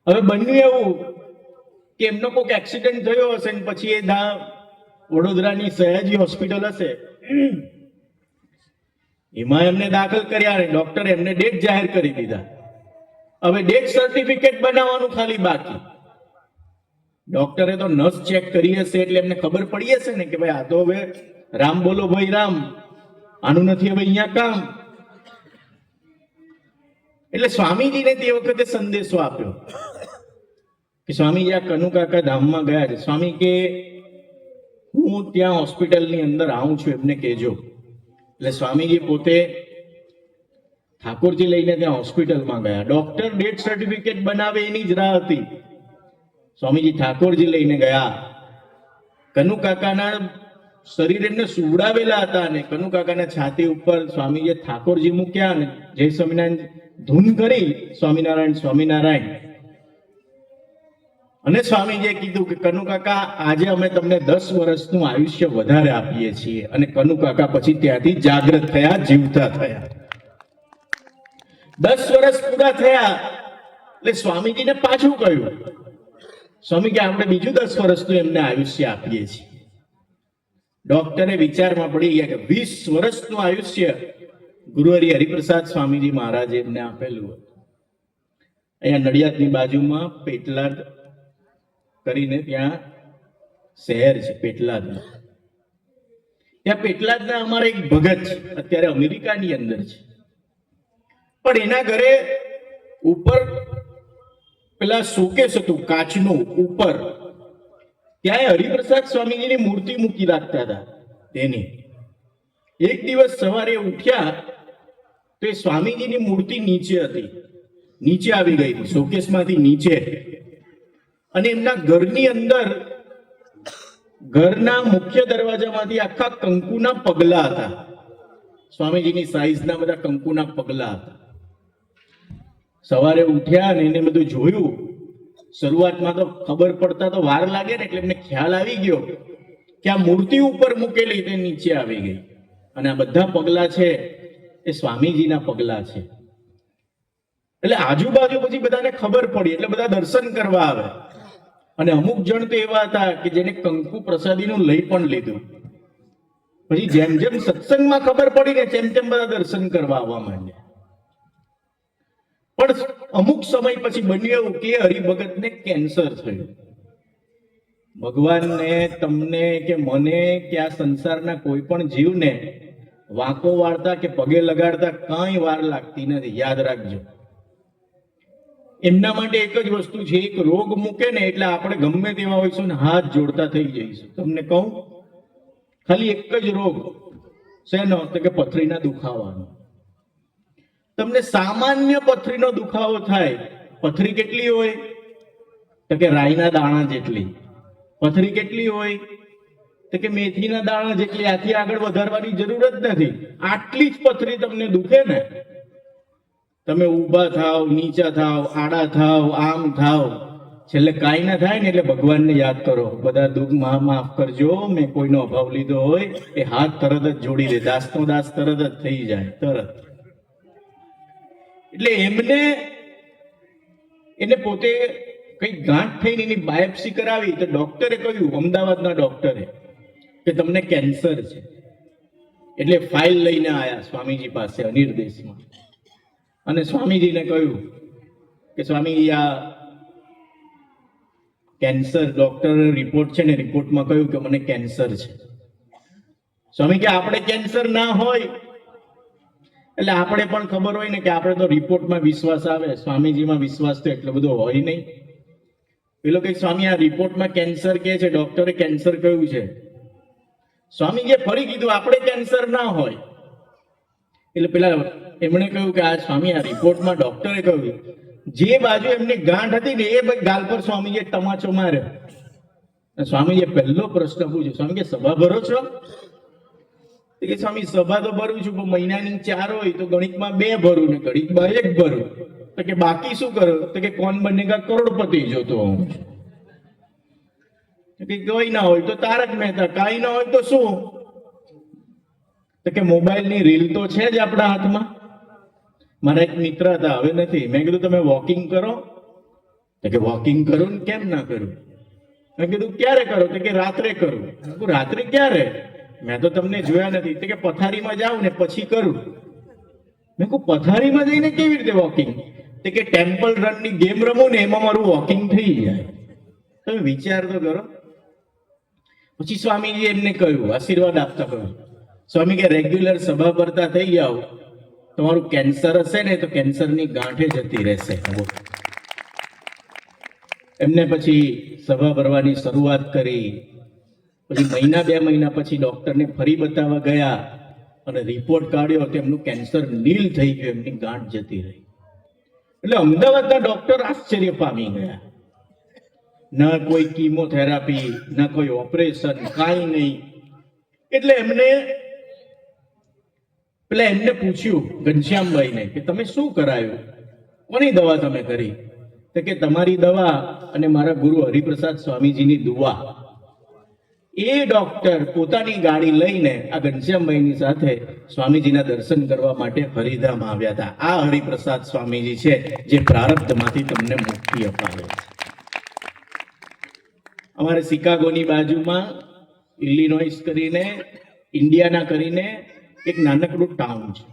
હવે બન્યું એવું કે એમનો કોઈક એક્સિડન્ટ થયો હશે ને પછી એ વડોદરાની સયાજી હોસ્પિટલ હશે એમાં એમને દાખલ કર્યા અને ડોક્ટરે એમને ડેટ જાહેર કરી દીધા. હવે ડેથ સર્ટિફિકેટ બનાવવાનું ખાલી બાકી. ડોક્ટરે તો નસ ચેક કરી હશે એટલે એમને ખબર પડી હશે ને કે ભાઈ આ તો હવે રામ બોલો ભાઈ રામ, આનું નથી હવે અહીંયા કામ. એટલે સ્વામીજીને તે વખતે સંદેશો આપ્યો કે સ્વામીજી આ કનુ કાકા ધામમાં ગયા છે. સ્વામી કે હું ત્યાં હોસ્પિટલની અંદર આવું છું, એમને કહેજો. એટલે સ્વામીજી પોતે ઠાકોરજી લઈને ત્યાં હોસ્પિટલમાં ગયા. ડોક્ટર ડેથ સર્ટિફિકેટ બનાવે એની જ રાહ હતી. સ્વામીજી ઠાકોરજી લઈને ગયા. કનુ કાકાના શરીર એમને સુવડાવેલા હતા અને કનુ કાકાના છાતી ઉપર સ્વામીજીએ ઠાકોરજી મૂક્યા અને જય સ્વામિનારાયણ ધૂન કરી સ્વામિનારાયણ સ્વામિનારાયણ. અને સ્વામીજીએ કીધું કે કનુ કાકા આજે અમે તમને 10 વર્ષનું આયુષ્ય વધારે આપીએ છીએ. અને કનુ કાકા પછી ત્યાંથી જાગૃત થયા, જીવતા થયા. 10 વર્ષ પૂરા થયા એટલે સ્વામીજીને પાછું કહ્યું, સ્વામી કે આપણે બીજું 10 વર્ષનું એમને આયુષ્ય આપીએ છીએ. ડોક્ટરે વિચારમાં પડી ગયા કે 20 વર્ષનું આયુષ્ય ગુરુહરિ હરિપ્રસાદ સ્વામીજી મહારાજે એમને આપેલું હતું. અહીંયા નડિયાદની બાજુમાં પેટલાદ કરીને ત્યાં શહેર છે પેટલાદ. ત્યાં પેટલાદના અમારા એક ભગત છે, અત્યારે અમેરિકાની અંદર છે. પણ એના ઘરે ઉપર પેલા શોકેસ હતું કાચનું ઉપર, ત્યાં હરિપ્રસાદ સ્વામીજીની મૂર્તિ મૂકી રાખતા હતા. તેની એક દિવસ સવારે ઉઠ્યા તો એ સ્વામીજીની મૂર્તિ નીચે હતી, નીચે આવી ગઈ હતી શોકેસમાંથી નીચે. અને એમના ઘરની અંદર ઘરના મુખ્ય દરવાજામાંથી આખા કંકુના પગલા હતા. સ્વામીજીની સાઈઝના બધા કંકુના પગલા હતા. સવારે ઉઠ્યા અને એને બધું જોયું. શરૂઆતમાં તો ખબર પડતા તો વાર લાગે ને, એટલે એમને ખ્યાલ આવી ગયો કે આ મૂર્તિ ઉપર મૂકેલી તે નીચે આવી ગઈ અને આ બધા પગલા છે એ સ્વામીજીના પગલા છે. એટલે આજુબાજુ પછી બધાને ખબર પડી એટલે બધા દર્શન કરવા આવે. અને અમુક જણ તો એવા હતા કે જેને કંકુ પ્રસાદીનું લઈ પણ લીધું. પછી જેમ જેમ સત્સંગમાં ખબર પડી ને તેમ તેમ બધા દર્શન કરવા આવવા માંડ્યા. પણ અમુક સમય પછી બન્યું એવું કે હરિભગતને કેન્સર થયું. ભગવાનને, તમને કે મને કે આ સંસારના કોઈ પણ જીવને વાંકો વાળતા કે પગે લગાડતા કાંઈ વાર લાગતી નથી, યાદ રાખજો. એમના માટે એક જ વસ્તુ છે, એક રોગ મૂકે ને એટલે આપણે ગમે તેવા હોઈશું ને હાથ જોડતા થઈ જઈશું. તમને કહું, ખાલી એક જ રોગ શેનો? તો કે પથરીના દુખાવાનો. તમને સામાન્ય પથરીનો દુખાવો થાય, પથરી કેટલી હોય? તો કે રાઈના દાણા જેટલી. પથરી કેટલી હોય? તો કે મેથીના દાણા જેટલી. આથી આગળ વધારવાની જરૂર જ નથી. આટલી જ પથરી તમને દુખે ને, તમે ઊભા થાવ, નીચા થાવ, આડા થાવ, આમ થાવ, છેલ્લે કાંઈ ના થાય ને એટલે ભગવાનને યાદ કરો, બધા દુઃખ માફ કરજો, મેં કોઈનો અભાવ લીધો હોય એ હાથ તરત જ જોડી દે, દાસનો દાસ તરત જ થઈ જાય, તરત. એટલે એને પોતે કઈ ગાંઠ થઈને એની બાયોપ્સી કરાવી તો ડોક્ટરે કહ્યું, અમદાવાદના ડોક્ટરે, કે તમને કેન્સર છે. એટલે ફાઇલ લઈને આવ્યા સ્વામીજી પાસે અનિર્દેશમાં. અને સ્વામીજીને કહ્યું કે સ્વામી આ કેન્સર, ડોક્ટર રિપોર્ટ છે ને રિપોર્ટમાં કહ્યું કે મને કેન્સર છે. સ્વામી કે આપણે કેન્સર ના હોય એટલે આપણે પણ ખબર હોય ને કે આપણે તો રિપોર્ટમાં વિશ્વાસ આવે, સ્વામીજીમાં વિશ્વાસ તો એટલો બધો હોય નહીં. પેલો કે સ્વામી આ રિપોર્ટમાં કેન્સર કે છે, ડોક્ટરે કેન્સર કહ્યું છે. સ્વામીજીએ ફરી કીધું આપણે કેન્સર ના હોય. એટલે પેલા એમણે કહ્યું કે આ સ્વામી આ રિપોર્ટમાં ડોક્ટરે કહ્યું, જે બાજુ એમની ગાંઠ હતી ને એ ગાલ પર સ્વામીજીએ તમાચો માર્યો. સ્વામીજીએ પહેલો પ્રશ્ન પૂછ્યો, સ્વામી કે સભા ભરો છો? કે સ્વામી સભા તો ભરું છું, પણ મહિનાની 4 હોય તો ગણિતમાં 2 ભરું ને ગણિતમાં 1 ભરું. તો કે બાકી શું કરો? તો કે કોણ બનેગા કરોડપતિ જોતો હું. કે કોઈ ના હોય તો તારક મહેતા, કાંઈ ના હોય તો શું? તો કે મોબાઈલની રીલ તો છે જ આપણા હાથમાં. મારા એક મિત્ર હતા, હવે નથી. મેં કીધું તમે વોકિંગ કરો? તો કે વોકિંગ કરું ને કેમ ના કરું? મેં કીધું ક્યારે કરો? તો કે રાત્રે કરું. મેં કીધું રાત્રે ક્યારે? મેં તો તમને જોયા નથી. તો કે પથારીમાં જાઉં ને પછી કરું. મેં કહું પથારીમાં જઈને કેવી રીતે વોકિંગ? તો કે ટેમ્પલ રન ની ગેમ રમું ને એમાં મારું વોકિંગ થઈ જાય. તમે વિચાર તો કરો. પછી સ્વામીજી એમને કહ્યું, આશીર્વાદ આપતા કહ્યું, સ્વામી કે રેગ્યુલર સભા ભરતા થઈ જાવ, તમારું કેન્સર હશે ને તો કેન્સરની ગાંઠે જતી રહેશે. એમને પછી સભા ભરવાની શરૂઆત કરી. પછી મહિના 2 મહિના પછી ડોક્ટરને ફરી બતાવવા ગયા અને રિપોર્ટ કાઢ્યો તો એમનું કેન્સર નીલ થઈ ગયું, એમની ગાંઠ જતી રહી. એટલે અમદાવાદના ડોક્ટર આશ્ચર્ય પામી ગયા. ના કોઈ કીમોથેરાપી, ના કોઈ ઓપરેશન, કાંઈ નહીં. એટલે એમને પૂછ્યું ઘનશ્યામભાઈને કે તમે શું કરાયું, કોની દવા તમે કરી? તો કે તમારી દવા અને મારા ગુરુ હરિપ્રસાદ સ્વામીજીની દુઆ. એ ડોક્ટર પોતાની ગાડી લઈને આ ઘનશ્યામભાઈની સાથે સ્વામીજીના દર્શન કરવા માટે હરિધામ આવ્યા હતા. આ હરિપ્રસાદ સ્વામીજી છે જે પ્રારબ્ધમાંથી તમને મુક્તિ અપાવે છે. અમારે શિકાગોની બાજુમાં ઇલિનોઇસ કરીને, ઇન્ડિયાના કરીને એક નાનકડું ટાઉન છે.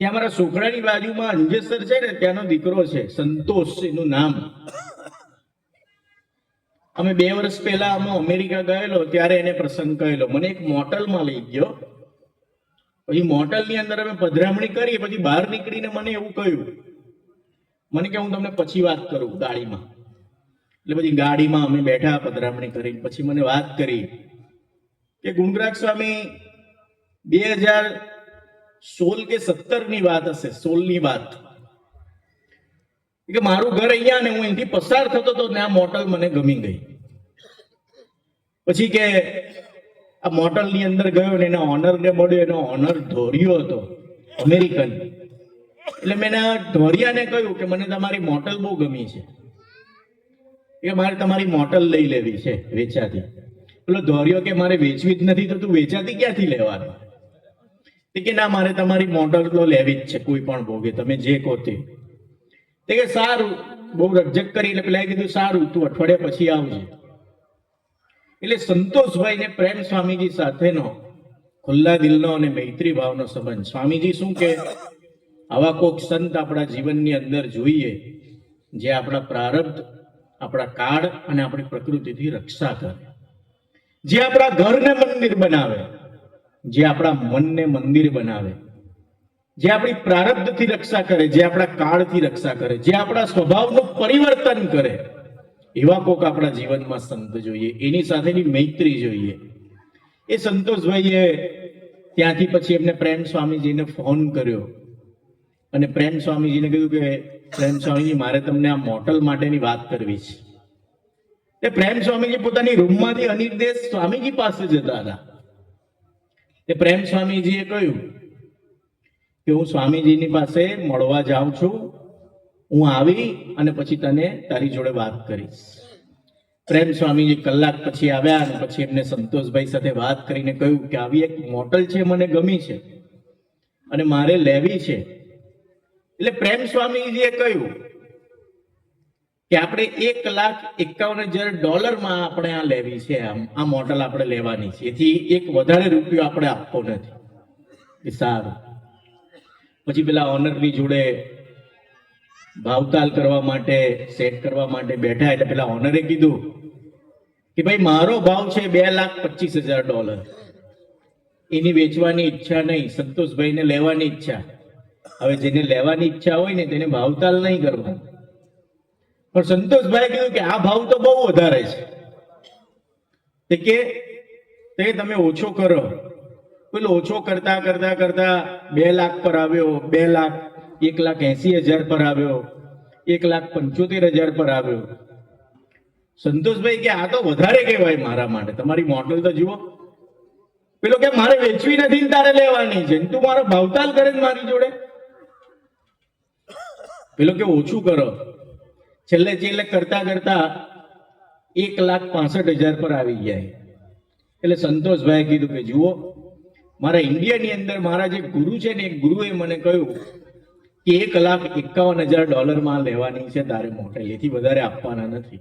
ત્યાં અમારા સોખડાની બાજુમાં અંજેસર છે ને, ત્યાંનો દીકરો છે સંતોષ, એનું નામ. અમે 2 વર્ષ પહેલા અમેરિકા ગયેલો ત્યારે એને પ્રસંગ કહેલો. મને એક મોટલમાં લઈ ગયો. પછી મોટલની અંદર અમે પધરામણી કરી. પછી બહાર નીકળીને મને એવું કહ્યું, મને કે હું તમને પછી વાત કરું ગાડીમાં. એટલે પછી ગાડીમાં અમે બેઠા પધરામણી કરી. પછી મને વાત કરી કે ગુણગ્રાગ સ્વામી 2016 કે 17 ની વાત હશે, 16 ની વાત, કે મારું ઘર અહીંયા ને હું અહીંથી પસાર થતો હતો ને આ મોટલ મને ગમી ગઈ. પછી કે આ મોટલ ની અંદર ગયો ને એના ઓનર ને મળ્યો. એનો ઓનર ધોરિયો હતો, અમેરિકન. એટલે મેં ધોરિયાને કહ્યું કે મને તમારી મોટલ બહુ ગમી છે, કે મારે તમારી મોટલ લઈ લેવી છે વેચાતી. પેલો ધોરિયો કે મારે વેચવી જ નથી, તો તું વેચાતી ક્યાંથી લેવાની? કે ના, મારે તમારી મોટલ તો લેવી જ છે કોઈ પણ ભોગે, તમે જે કહો તે. કે સારું, બહુ રકઝક કરી. એટલે પેલા કીધું સારું, તું અઠવાડિયા પછી આવજે. એટલે સંતોષભાઈ ને પ્રેમ સ્વામીજી સાથેનો ખુલ્લા દિલનો અને મૈત્રી ભાવનો સંબંધ. સ્વામીજી શું કે આવા કોક સંત આપણા જીવનની અંદર જોઈએ જે આપણા પ્રારબ્ધ, આપણા કાળ અને આપણી પ્રકૃતિથી રક્ષા કરે, જે આપણા ઘરને મંદિર બનાવે, જે આપણા મનને મંદિર બનાવે, જે આપણી પ્રારબ્ધથી રક્ષા કરે, જે આપણા કાળથી રક્ષા કરે, જે આપણા સ્વભાવનું પરિવર્તન કરે, એવા કોક આપણા જીવનમાં સંત જોઈએ, એની સાથેની મૈત્રી જોઈએ. એ સંતોષભાઈએ ત્યાંથી પછી એમને પ્રેમ સ્વામીજીને ફોન કર્યો અને પ્રેમ સ્વામીજીને કીધું કે પ્રેમ સ્વામીજી, મારે તમને આ મોટલ માટેની વાત કરવી છે. એ પ્રેમ સ્વામીજી પોતાની રૂમમાંથી અનિર્દેશ સ્વામીજી પાસે જતા હતા. એ પ્રેમ સ્વામીજીએ કહ્યું કે હું સ્વામીજીની પાસે મળવા જાઉં છું, હું આવી અને પછી તને તારી જોડે વાત કરીશ. પ્રેમ સ્વામીજી કલાક પછી આવ્યા અને પછી એમને સંતોષભાઈ સાથે વાત કરીને કહ્યું કે આવી એક મોટલ છે, મને ગમી છે અને મારે લેવી છે. એટલે પ્રેમ સ્વામીજીએ કહ્યું કે આપણે $1,51,000 આપણે આ લેવી છે, આ મોટલ આપણે લેવાની છે, એથી એક વધારે રૂપિયો આપણે આપવો નથી. એ સારું. પછી પેલા ઓનરની જોડે ભાવતાલ કરવા માટે, સેટ કરવા માટે બેઠા. એટલે પેલા ઓનરે કીધું કે ભાઈ મારો ભાવ છે $2,25,000, એની વેચવાની ઈચ્છા નહીં, સંતોષભાઈને લેવાની ઈચ્છા. હવે જેને લેવાની ઈચ્છા હોય ને તેને ભાવતાલ નહીં કરવાનો. પણ સંતોષભાઈ કીધું કે આ ભાવ તો બહુ વધારે છે, કે તમે ઓછો કરો. પેલો ઓછો કરતા કરતા કરતા 2 લાખ પર આવ્યો, 2 લાખ, 1,80,000 પર આવ્યો, 1,75,000 પર આવ્યો. સંતોષભાઈ કે આ તો વધારે કહેવાય મારા માટે, તમારી મોટલ તો જુઓ. પેલો કે મારે વેચવી નથી, તારે લેવાની છે, તું મારો ભાવતાલ કરે મારી જોડે. પેલો કે ઓછું કરો. છેલ્લે કરતા કરતા 1,65,000 પર આવી ગયા. એટલે સંતોષભાઈ કીધું કે જુઓ, મારા ઇન્ડિયાની અંદર મારા જે ગુરુ છે ને, એ ગુરુએ મને કહ્યું કે $1,51,000 લેવાની છે તારે મોટેલ, એથી વધારે આપવાના નથી.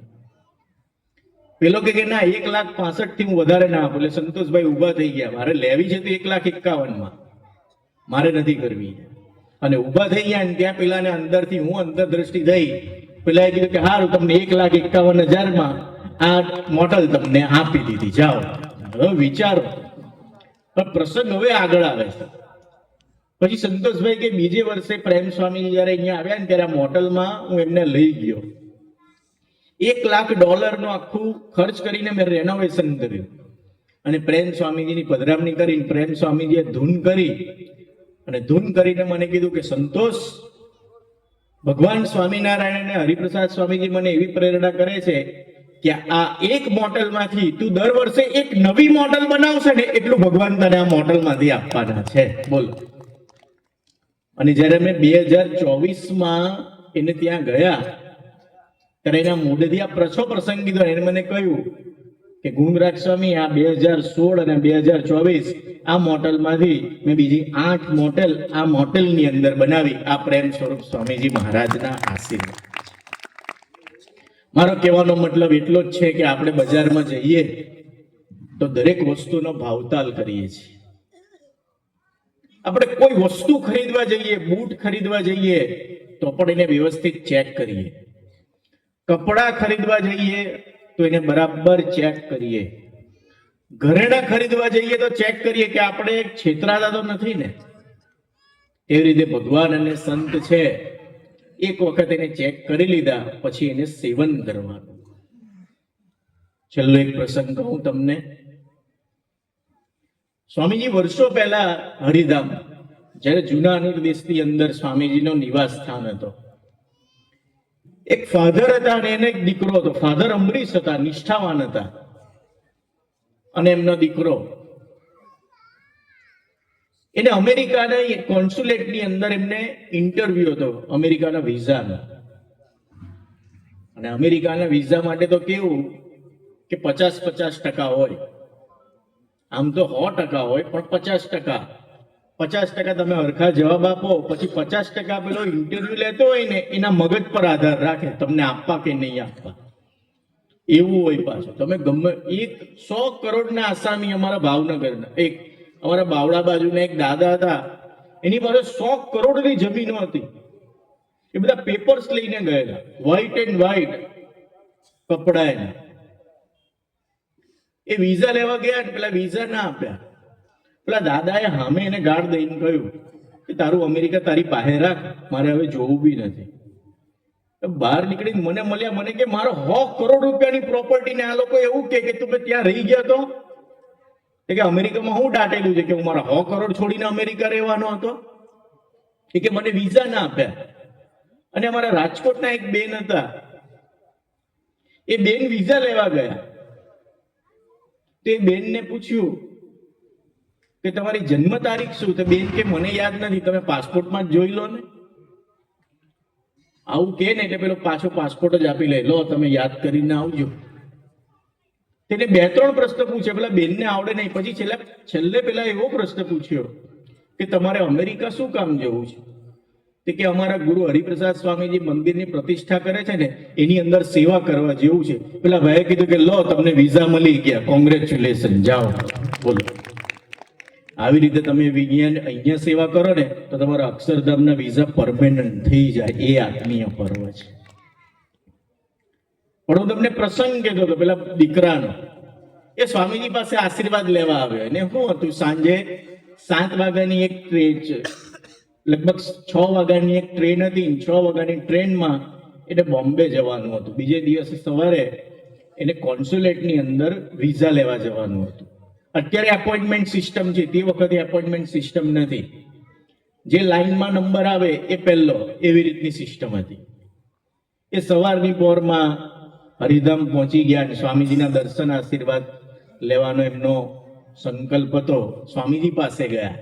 પેલો કે ના 1,65,000 થી હું વધારે ના આપું. એટલે સંતોષભાઈ ઊભા થઈ ગયા, મારે લેવી છે તો 1,51,000 મારે નથી કરવી. અને ઊભા થઈ ગયા ને ત્યાં પેલાને અંદરથી હું અંતરદ્રષ્ટિ થઈ, પેલા કીધું કે હારું, તમને 1,51,000 આ મોટલ તમને આપી દીધી, જાઓ. હવે વિચારો, પણ પ્રસંગ હવે આગળ આવે છે. પછી સંતોષભાઈ કે બીજે વર્ષે પ્રેમ સ્વામી જયારે અહીંયા આવ્યા ને ત્યારે આ મોટલમાં હું એમને લઈ ગયો. $1,00,000 આખું ખર્ચ કરીને મેં રેનોવેશન કર્યું. અને પ્રેમ સ્વામીજીની પધરામણી કરીને પ્રેમ સ્વામીજીએ ધૂન કરી, અને ધૂન કરીને મને કીધું કે સંતોષ, ભગવાન સ્વામિનારાયણ અને હરિપ્રસાદ સ્વામીજી મને એવી પ્રેરણા કરે છે કે આ એક મોટલમાંથી તું દર વર્ષે એક નવી મોટલ બનાવશે ને, એટલું ભગવાન તને આ મોટલમાંથી આપવાના છે. બોલો. અને જયારે મેં 2024માં એને ત્યાં ગયા ત્યારે એના મોઢેથી આ પ્રસંગ કીધો. એને મને કહ્યું કે ગુણરાજ સ્વામી, આ 2016 અને 2024 આ મોટલમાંથી મેં બીજી 8 મોટેલ આ મોટેલની અંદર બનાવી. આ પ્રેમ સ્વરૂપ સ્વામીજી મહારાજના આશીર્વાદ. મારો કહેવાનો મતલબ એટલો જ છે કે આપણે બજારમાં જઈએ તો દરેક વસ્તુનો ભાવતાલ કરીએ છીએ. આપણે કોઈ વસ્તુ ખરીદવા જઈએ, બૂટ ખરીદવા જઈએ તો પણ એને વ્યવસ્થિત ચેક કરીએ. કપડા ખરીદવા જઈએ તો એને બરાબર ચેક કરીએ. ઘરેણા ખરીદવા જઈએ તો ચેક કરીએ કે આપણે છેતરાતા તો નથી ને. એવી રીતે ભગવાન અને સંત છે, એક વખત એને ચેક કરી લીધા પછી એને સેવન કરવાનું. છેલ્લો એક પ્રસંગ કહું તમને. સ્વામીજી વર્ષો પહેલા હરિધામ, જ્યારે જૂના અનુદેશની અંદર સ્વામીજીનો નિવાસ સ્થાન હતો, એક ફાધર હતા અને એને એક દીકરો હતો. ફાધર અમરીશ હતા, નિષ્ઠાવાન હતા. અને એમનો દીકરો એને અમેરિકાના કોન્સ્યુલેટની અંદર એમને ઇન્ટરવ્યુ હતો, અમેરિકાના વિઝાનો. અને અમેરિકાના વિઝા માટે તો કેવું કે 50-50% હોય. આમ તો 100% હોય, પણ 50% તમે હરખા જવાબ આપો, પછી 50% પેલો ઇન્ટરવ્યુ લેતો હોય ને એના મગજ પર આધાર રાખે તમને આપવા કે નહીં આપવા. એવું હોય પાછું. તમે ગમે 100 કરોડના આસામી, અમારા ભાવનગરના એક અમારા બાવળા બાજુના એક દાદા હતા, એની પાસે 100 કરોડની જમીનો હતી. એ બધા પેપર્સ લઈને ગયેલા, વ્હાઈટ એન્ડ વ્હાઈટ કપડા એના. એ વિઝા લેવા ગયા ને પેલા વિઝા ના આપ્યા. પેલા દાદાએ સામે એને ગાળ દઈને કહ્યું કે તારું અમેરિકા તારી પાસે રાખ, મારે હવે જોવું બી નથી. બહાર નીકળીને મને મળ્યા, મને કે મારો 100 કરોડ રૂપિયાની પ્રોપર્ટી ને આ લોકો એવું કે તું ત્યાં રહી ગયા તો કે અમેરિકામાં હું દાટેલું છે કે હું મારા 100 કરોડ છોડીને અમેરિકા રહેવાનો હતો. એ કે મને વિઝા ના આપ્યા. અને અમારા રાજકોટના એક બેન હતા, એ બેન વિઝા લેવા ગયા. તે બેનને પૂછ્યું કે તમારી જન્મ તારીખ શું? તો બેન કે મને યાદ નથી, તમે પાસપોર્ટમાં જ જોઈ લો ને. આવું કે ને એટલે પેલો પાછો પાસપોર્ટ જ આપી લે, લો તમે યાદ કરીને આવજો. તેને 2-3 પ્રશ્ન પૂછ્યા, પેલા બેનને આવડે નહીં. પછી છેલ્લે પેલા એવો પ્રશ્ન પૂછ્યો કે તમારે અમેરિકા શું કામ જવું છે? તે કે અમારા ગુરુ હરિપ્રસાદ સ્વામીજી મંદિરની પ્રતિષ્ઠા કરે છે ને, એની અંદર સેવા કરવા જેવું છે. પેલા ભાઈએ કીધું કે લો તમને વિઝા મળી ગયા, કોંગ્રેચ્યુલેશન, જાઓ. બોલો. આવી રીતે તમે અહીંયા સેવા કરો ને તો તમારા અક્ષરધામના વિઝા પરમેનન્ટ થઈ જાય. એ આત્મીય પર્વ છે. પણ હું તમને પ્રસંગ કહેતો હતો પેલા દીકરાનો. એ સ્વામીજી પાસે આશીર્વાદ લેવા આવ્યો. એને શું હતું, સાંજે 7 વાગ્યાની એક ટ્રેન છે, લગભગ 6 વાગ્યાની એક ટ્રેન હતી. 6 વાગ્યાની ટ્રેનમાં એને બોમ્બે જવાનું હતું. બીજે દિવસે સવારે એને કોન્સ્યુલેટની અંદર વિઝા લેવા જવાનું હતું. અત્યારે એપોઇન્ટમેન્ટ સિસ્ટમ છે, તે વખતે એપોઇન્ટમેન્ટ સિસ્ટમ નથી. જે લાઈનમાં નંબર આવે એ પહેલો, એવી રીતની સિસ્ટમ હતી. એ સવારની પોરમાં હરિધામ પહોંચી ગયા. સ્વામીજીના દર્શન આશીર્વાદ લેવાનો એમનો સંકલ્પ હતો. સ્વામીજી પાસે ગયા.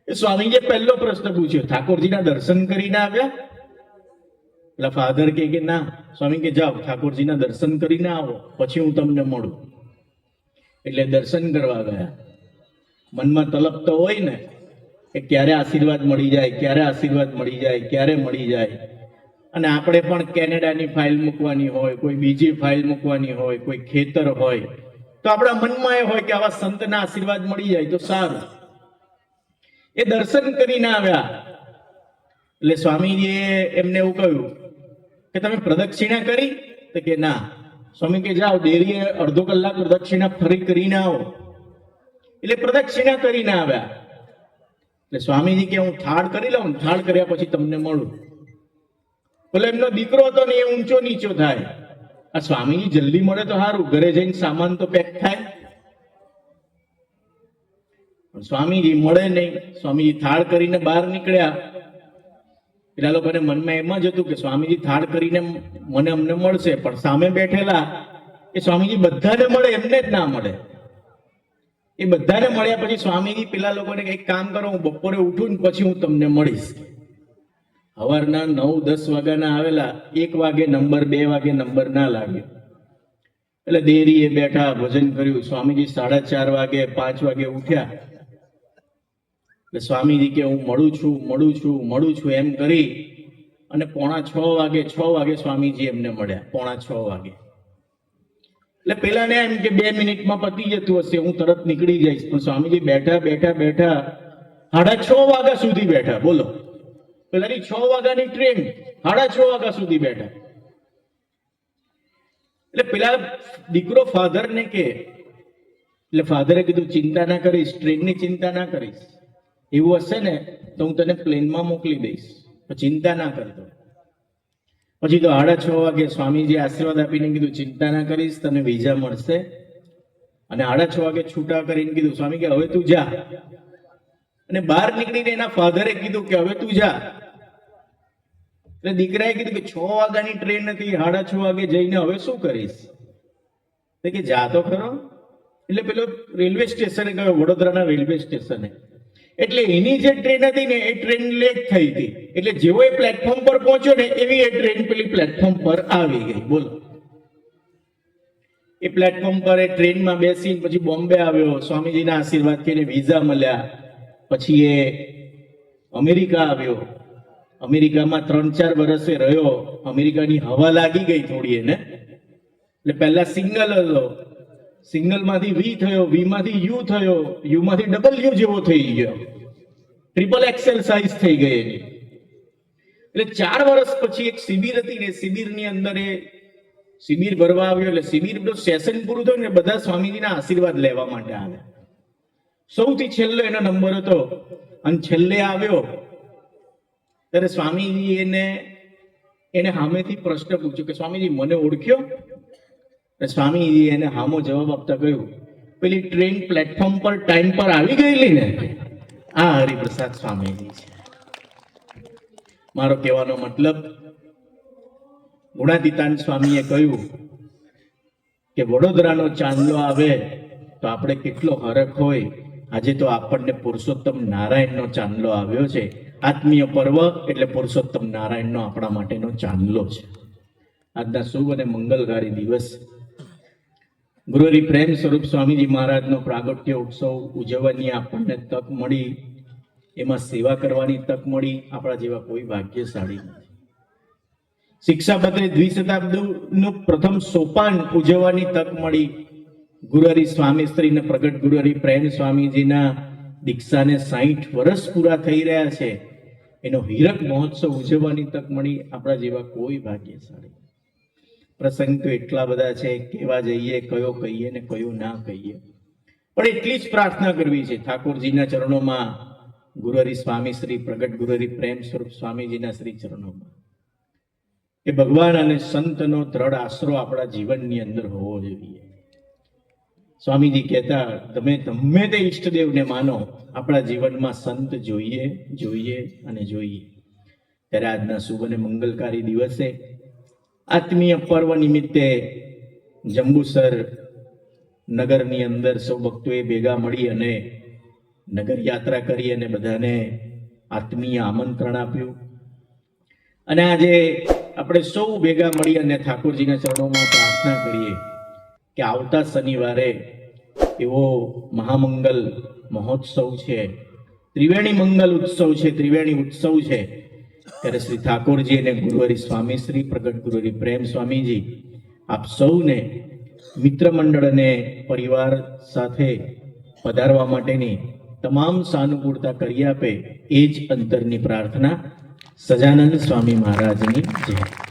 એ સ્વામીજીએ પહેલો પ્રશ્ન પૂછ્યો, ઠાકોરજીના દર્શન કરીને આવ્યા? એટલે ફાધર કે ના, સ્વામી કે જાઓ ઠાકોરજીના દર્શન કરીને આવો, પછી હું તમને મળું. એટલે દર્શન કરવા ગયા. મનમાં તલપ તો હોય ને કે ક્યારે આશીર્વાદ મળી જાય, ક્યારે આશીર્વાદ મળી જાય, ક્યારે મળી જાય. અને આપણે પણ કેનેડાની ફાઇલ મૂકવાની હોય, કોઈ બીજી ફાઇલ મૂકવાની હોય, કોઈ ખેતર હોય, તો આપણા મનમાં એ હોય કે આવા સંતના આશીર્વાદ મળી જાય તો સારું. એ દર્શન કરીને આવ્યા એટલે સ્વામીજીએ એમને એવું કહ્યું કે તમે પ્રદક્ષિણા કરી? તો કે ના. સ્વામી કે જાઓ ડેરીએ અડધો કલાક પ્રદક્ષિણા ફરી કરીને આવો. એટલે પ્રદક્ષિણા કરીને આવ્યા. એટલે સ્વામીજી કે હું થાળ કરી લઉં, થાળ કર્યા પછી તમને મળું. બોલે એમનો દીકરો હતો ને એ ઊંચો નીચો થાય. આ સ્વામીજી જલ્દી મળે તો સારું, ઘરે જઈને સામાન તો પેક થાય. સ્વામીજી મળે નહીં. સ્વામીજી થાળ કરીને બહાર નીકળ્યા. પેલા લોકોને મનમાં એમ જ હતું કે સ્વામીજી થાળ કરીને અમને મળશે, પણ સામે બેઠેલા એ સ્વામીજી બધાને મળે એમને જ ના મળે. એ બધાને મળ્યા પછી સ્વામીજી પેલા લોકોને કંઈક કામ કરો, હું બપોરે ઉઠું ને પછી હું તમને મળીશ. સવારના 9-10 વાગ્યાના આવેલા, 1 વાગે નંબર, 2 વાગે નંબર ના લાગ્યો. એટલે દેરીએ બેઠા, ભજન કર્યું. સ્વામીજી 4:30 વાગે, 5 વાગે ઉઠ્યા. એટલે સ્વામીજી કે હું મળું છું એમ કરી અને 5:45 વાગે સ્વામીજી એમને મળ્યા. 5:45 વાગે. એટલે પેલા ને એમ કે 2 મિનિટમાં પતી જતું હશે, હું તરત નીકળી જઈશ. પણ સ્વામીજી બેઠા 6:30 વાગ્યા સુધી બેઠા. બોલો, પેલાની 6 વાગ્યાની ટ્રેન, 6:30 વાગ્યા સુધી બેઠા. એટલે પેલા દીકરો ફાધર ને કે, એટલે ફાધરે કીધું ચિંતા ના કરીશ, ટ્રેનની ચિંતા ના કરીશ, એવું હશે ને તો હું તને પ્લેનમાં મોકલી દઈશ, ચિંતા ના કરતો. પછી તો 6:30 વાગે સ્વામીજી આશીર્વાદ આપીને કીધું ચિંતા ના કરીશ, તને વિઝા મળશે. અને 6:30 વાગે છૂટા કરીને કીધું સ્વામી કે હવે તું જા. અને બહાર નીકળીને એના ફાધરે કીધું કે હવે તું જા. એટલે દીકરાએ કીધું કે 6 વાગ્યાની ટ્રેન નથી, 6:30 વાગે જઈને હવે શું કરીશ? કે જા તો ખરો. એટલે પેલો રેલવે સ્ટેશને ગયો, વડોદરાના રેલવે સ્ટેશને. એટલે એની જે ટ્રેન હતી ને એ ટ્રેન લેટ થઈ હતી. એટલે જેવો એ પ્લેટફોર્મ પર પહોંચ્યો ને એવી એ ટ્રેન પેલી પ્લેટફોર્મ પર આવી ગઈ. બોલો, એ પ્લેટફોર્મ પર એ ટ્રેનમાં બેસીને પછી બોમ્બે આવ્યો. સ્વામીજીના આશીર્વાદથી એને વિઝા મળ્યા. પછી એ અમેરિકા આવ્યો. અમેરિકામાં 3-4 વર્ષે રહ્યો. અમેરિકાની હવા લાગી ગઈ થોડી એને. એટલે પહેલા સિંગલ હતો, સિંગલમાંથી વી થયો, વીમાંથી યુ થયો, યુમાંથી ડબલ યુ જેવો થઈ ગયો, ટ્રિપલ એક્સેલ સાઇઝ થઈ ગઈ એની. એટલે 4 વર્ષ પછી એક શિબિર હતી ને, શિબિરની અંદર એ શિબિર ભરવા આવ્યો. એટલે શિબિરનું સેશન પૂરું થયું ને બધા સ્વામીજીના આશીર્વાદ લેવા માટે આવ્યા. સૌથી છેલ્લો એનો નંબર હતો. અને છેલ્લે આવ્યો ત્યારે સ્વામીજી એને સામેથી પ્રશ્ન પૂછ્યો કે સ્વામીજી મને ઓળખ્યો? સ્વામીજી એને હામો જવાબ આપતા કહ્યું, પેલી ટ્રેન પ્લેટફોર્મ પર ટાઈમ પર આવી ગયેલી ને, આ હરિપ્રસાદ સ્વામીજી છે. મારો કહેવાનો મતલબ, ગુણાતીતાન સ્વામીએ કહ્યું કે વડોદરાનો ચાંદલો આવે તો આપણે કેટલો હરખ હોય. આજે તો આપણને પુરુષોત્તમ નારાયણનો ચાંદલો આવ્યો છે. આત્મીય પર્વ એટલે પુરુષોત્તમ નારાયણનો આપણા માટેનો ચાંદલો છે. આજના શુભ અને મંગલકારી દિવસ ગુરુહરિ પ્રેમ સ્વરૂપ સ્વામીજી મહારાજનો પ્રાગટ્ય ઉત્સવ ઉજવવાની આપણને તક મળી, એમાં સેવા કરવાની તક મળી. આપણા જેવા કોઈ ભાગ્યશાળી નથી. શિક્ષાપત્રી દ્વિશતાબ્દીનું પ્રથમ સોપાન ઉજવવાની તક મળી. ગુરુહરિ સ્વામી શ્રીને પ્રગટ ગુરુહરિ પ્રેમ સ્વામીજીના દીક્ષાને 60 વર્ષ પૂરા થઈ રહ્યા છે. એનો હીરક મહોત્સવ ઉજવવાની તક મળી. આપણા જેવા કોઈ ભાગ્યશાળી. પ્રસંગ તો એટલા બધા છે, કેવા જઈએ, કયો કહીએ ને કયો ના કહીએ. પણ એટલી જ પ્રાર્થના કરવી છે ઠાકોરજીના ચરણોમાં, ગુરુહરિ સ્વામી શ્રી પ્રગટ ગુરુહરિ પ્રેમ સ્વરૂપ સ્વામીજીના શ્રી ચરણોમાં, કે ભગવાન અને સંતનો દ્રઢ આશરો આપણા જીવનની અંદર હોવો જોઈએ. સ્વામીજી કહેતા, તમે ગમે તે ઈષ્ટદેવને માનો, આપણા જીવનમાં સંત જોઈએ અને જોઈએ. ત્યારે આજના શુભ અને મંગલકારી દિવસે આત્મીય પર્વ નિમિત્તે જંબુસર નગરની અંદર સૌ ભક્તોએ ભેગા મળી અને નગર યાત્રા કરી અને બધાને આત્મીય આમંત્રણ આપ્યું. અને આજે આ આપણે સૌ ભેગા મળી અને ઠાકોરજીના ચરણોમાં પ્રાર્થના કરીએ કે આવતા શનિવારે એવો મહામંગલ મહોત્સવ છે, ત્રિવેણી મંગલ ઉત્સવ છે, ત્રિવેણી ઉત્સવ છે, ત્યારે શ્રી ઠાકોરજી અને ગુરુહરિ સ્વામી શ્રી પ્રગટ ગુરુહરિ પ્રેમ સ્વામીજી આપ સૌને મિત્ર મંડળ અને પરિવાર સાથે પધારવા માટેની તમામ સાનુકૂળતા કરી આપે, એ જ અંતરની પ્રાર્થના. સજાનંદ સ્વામી મહારાજની જય.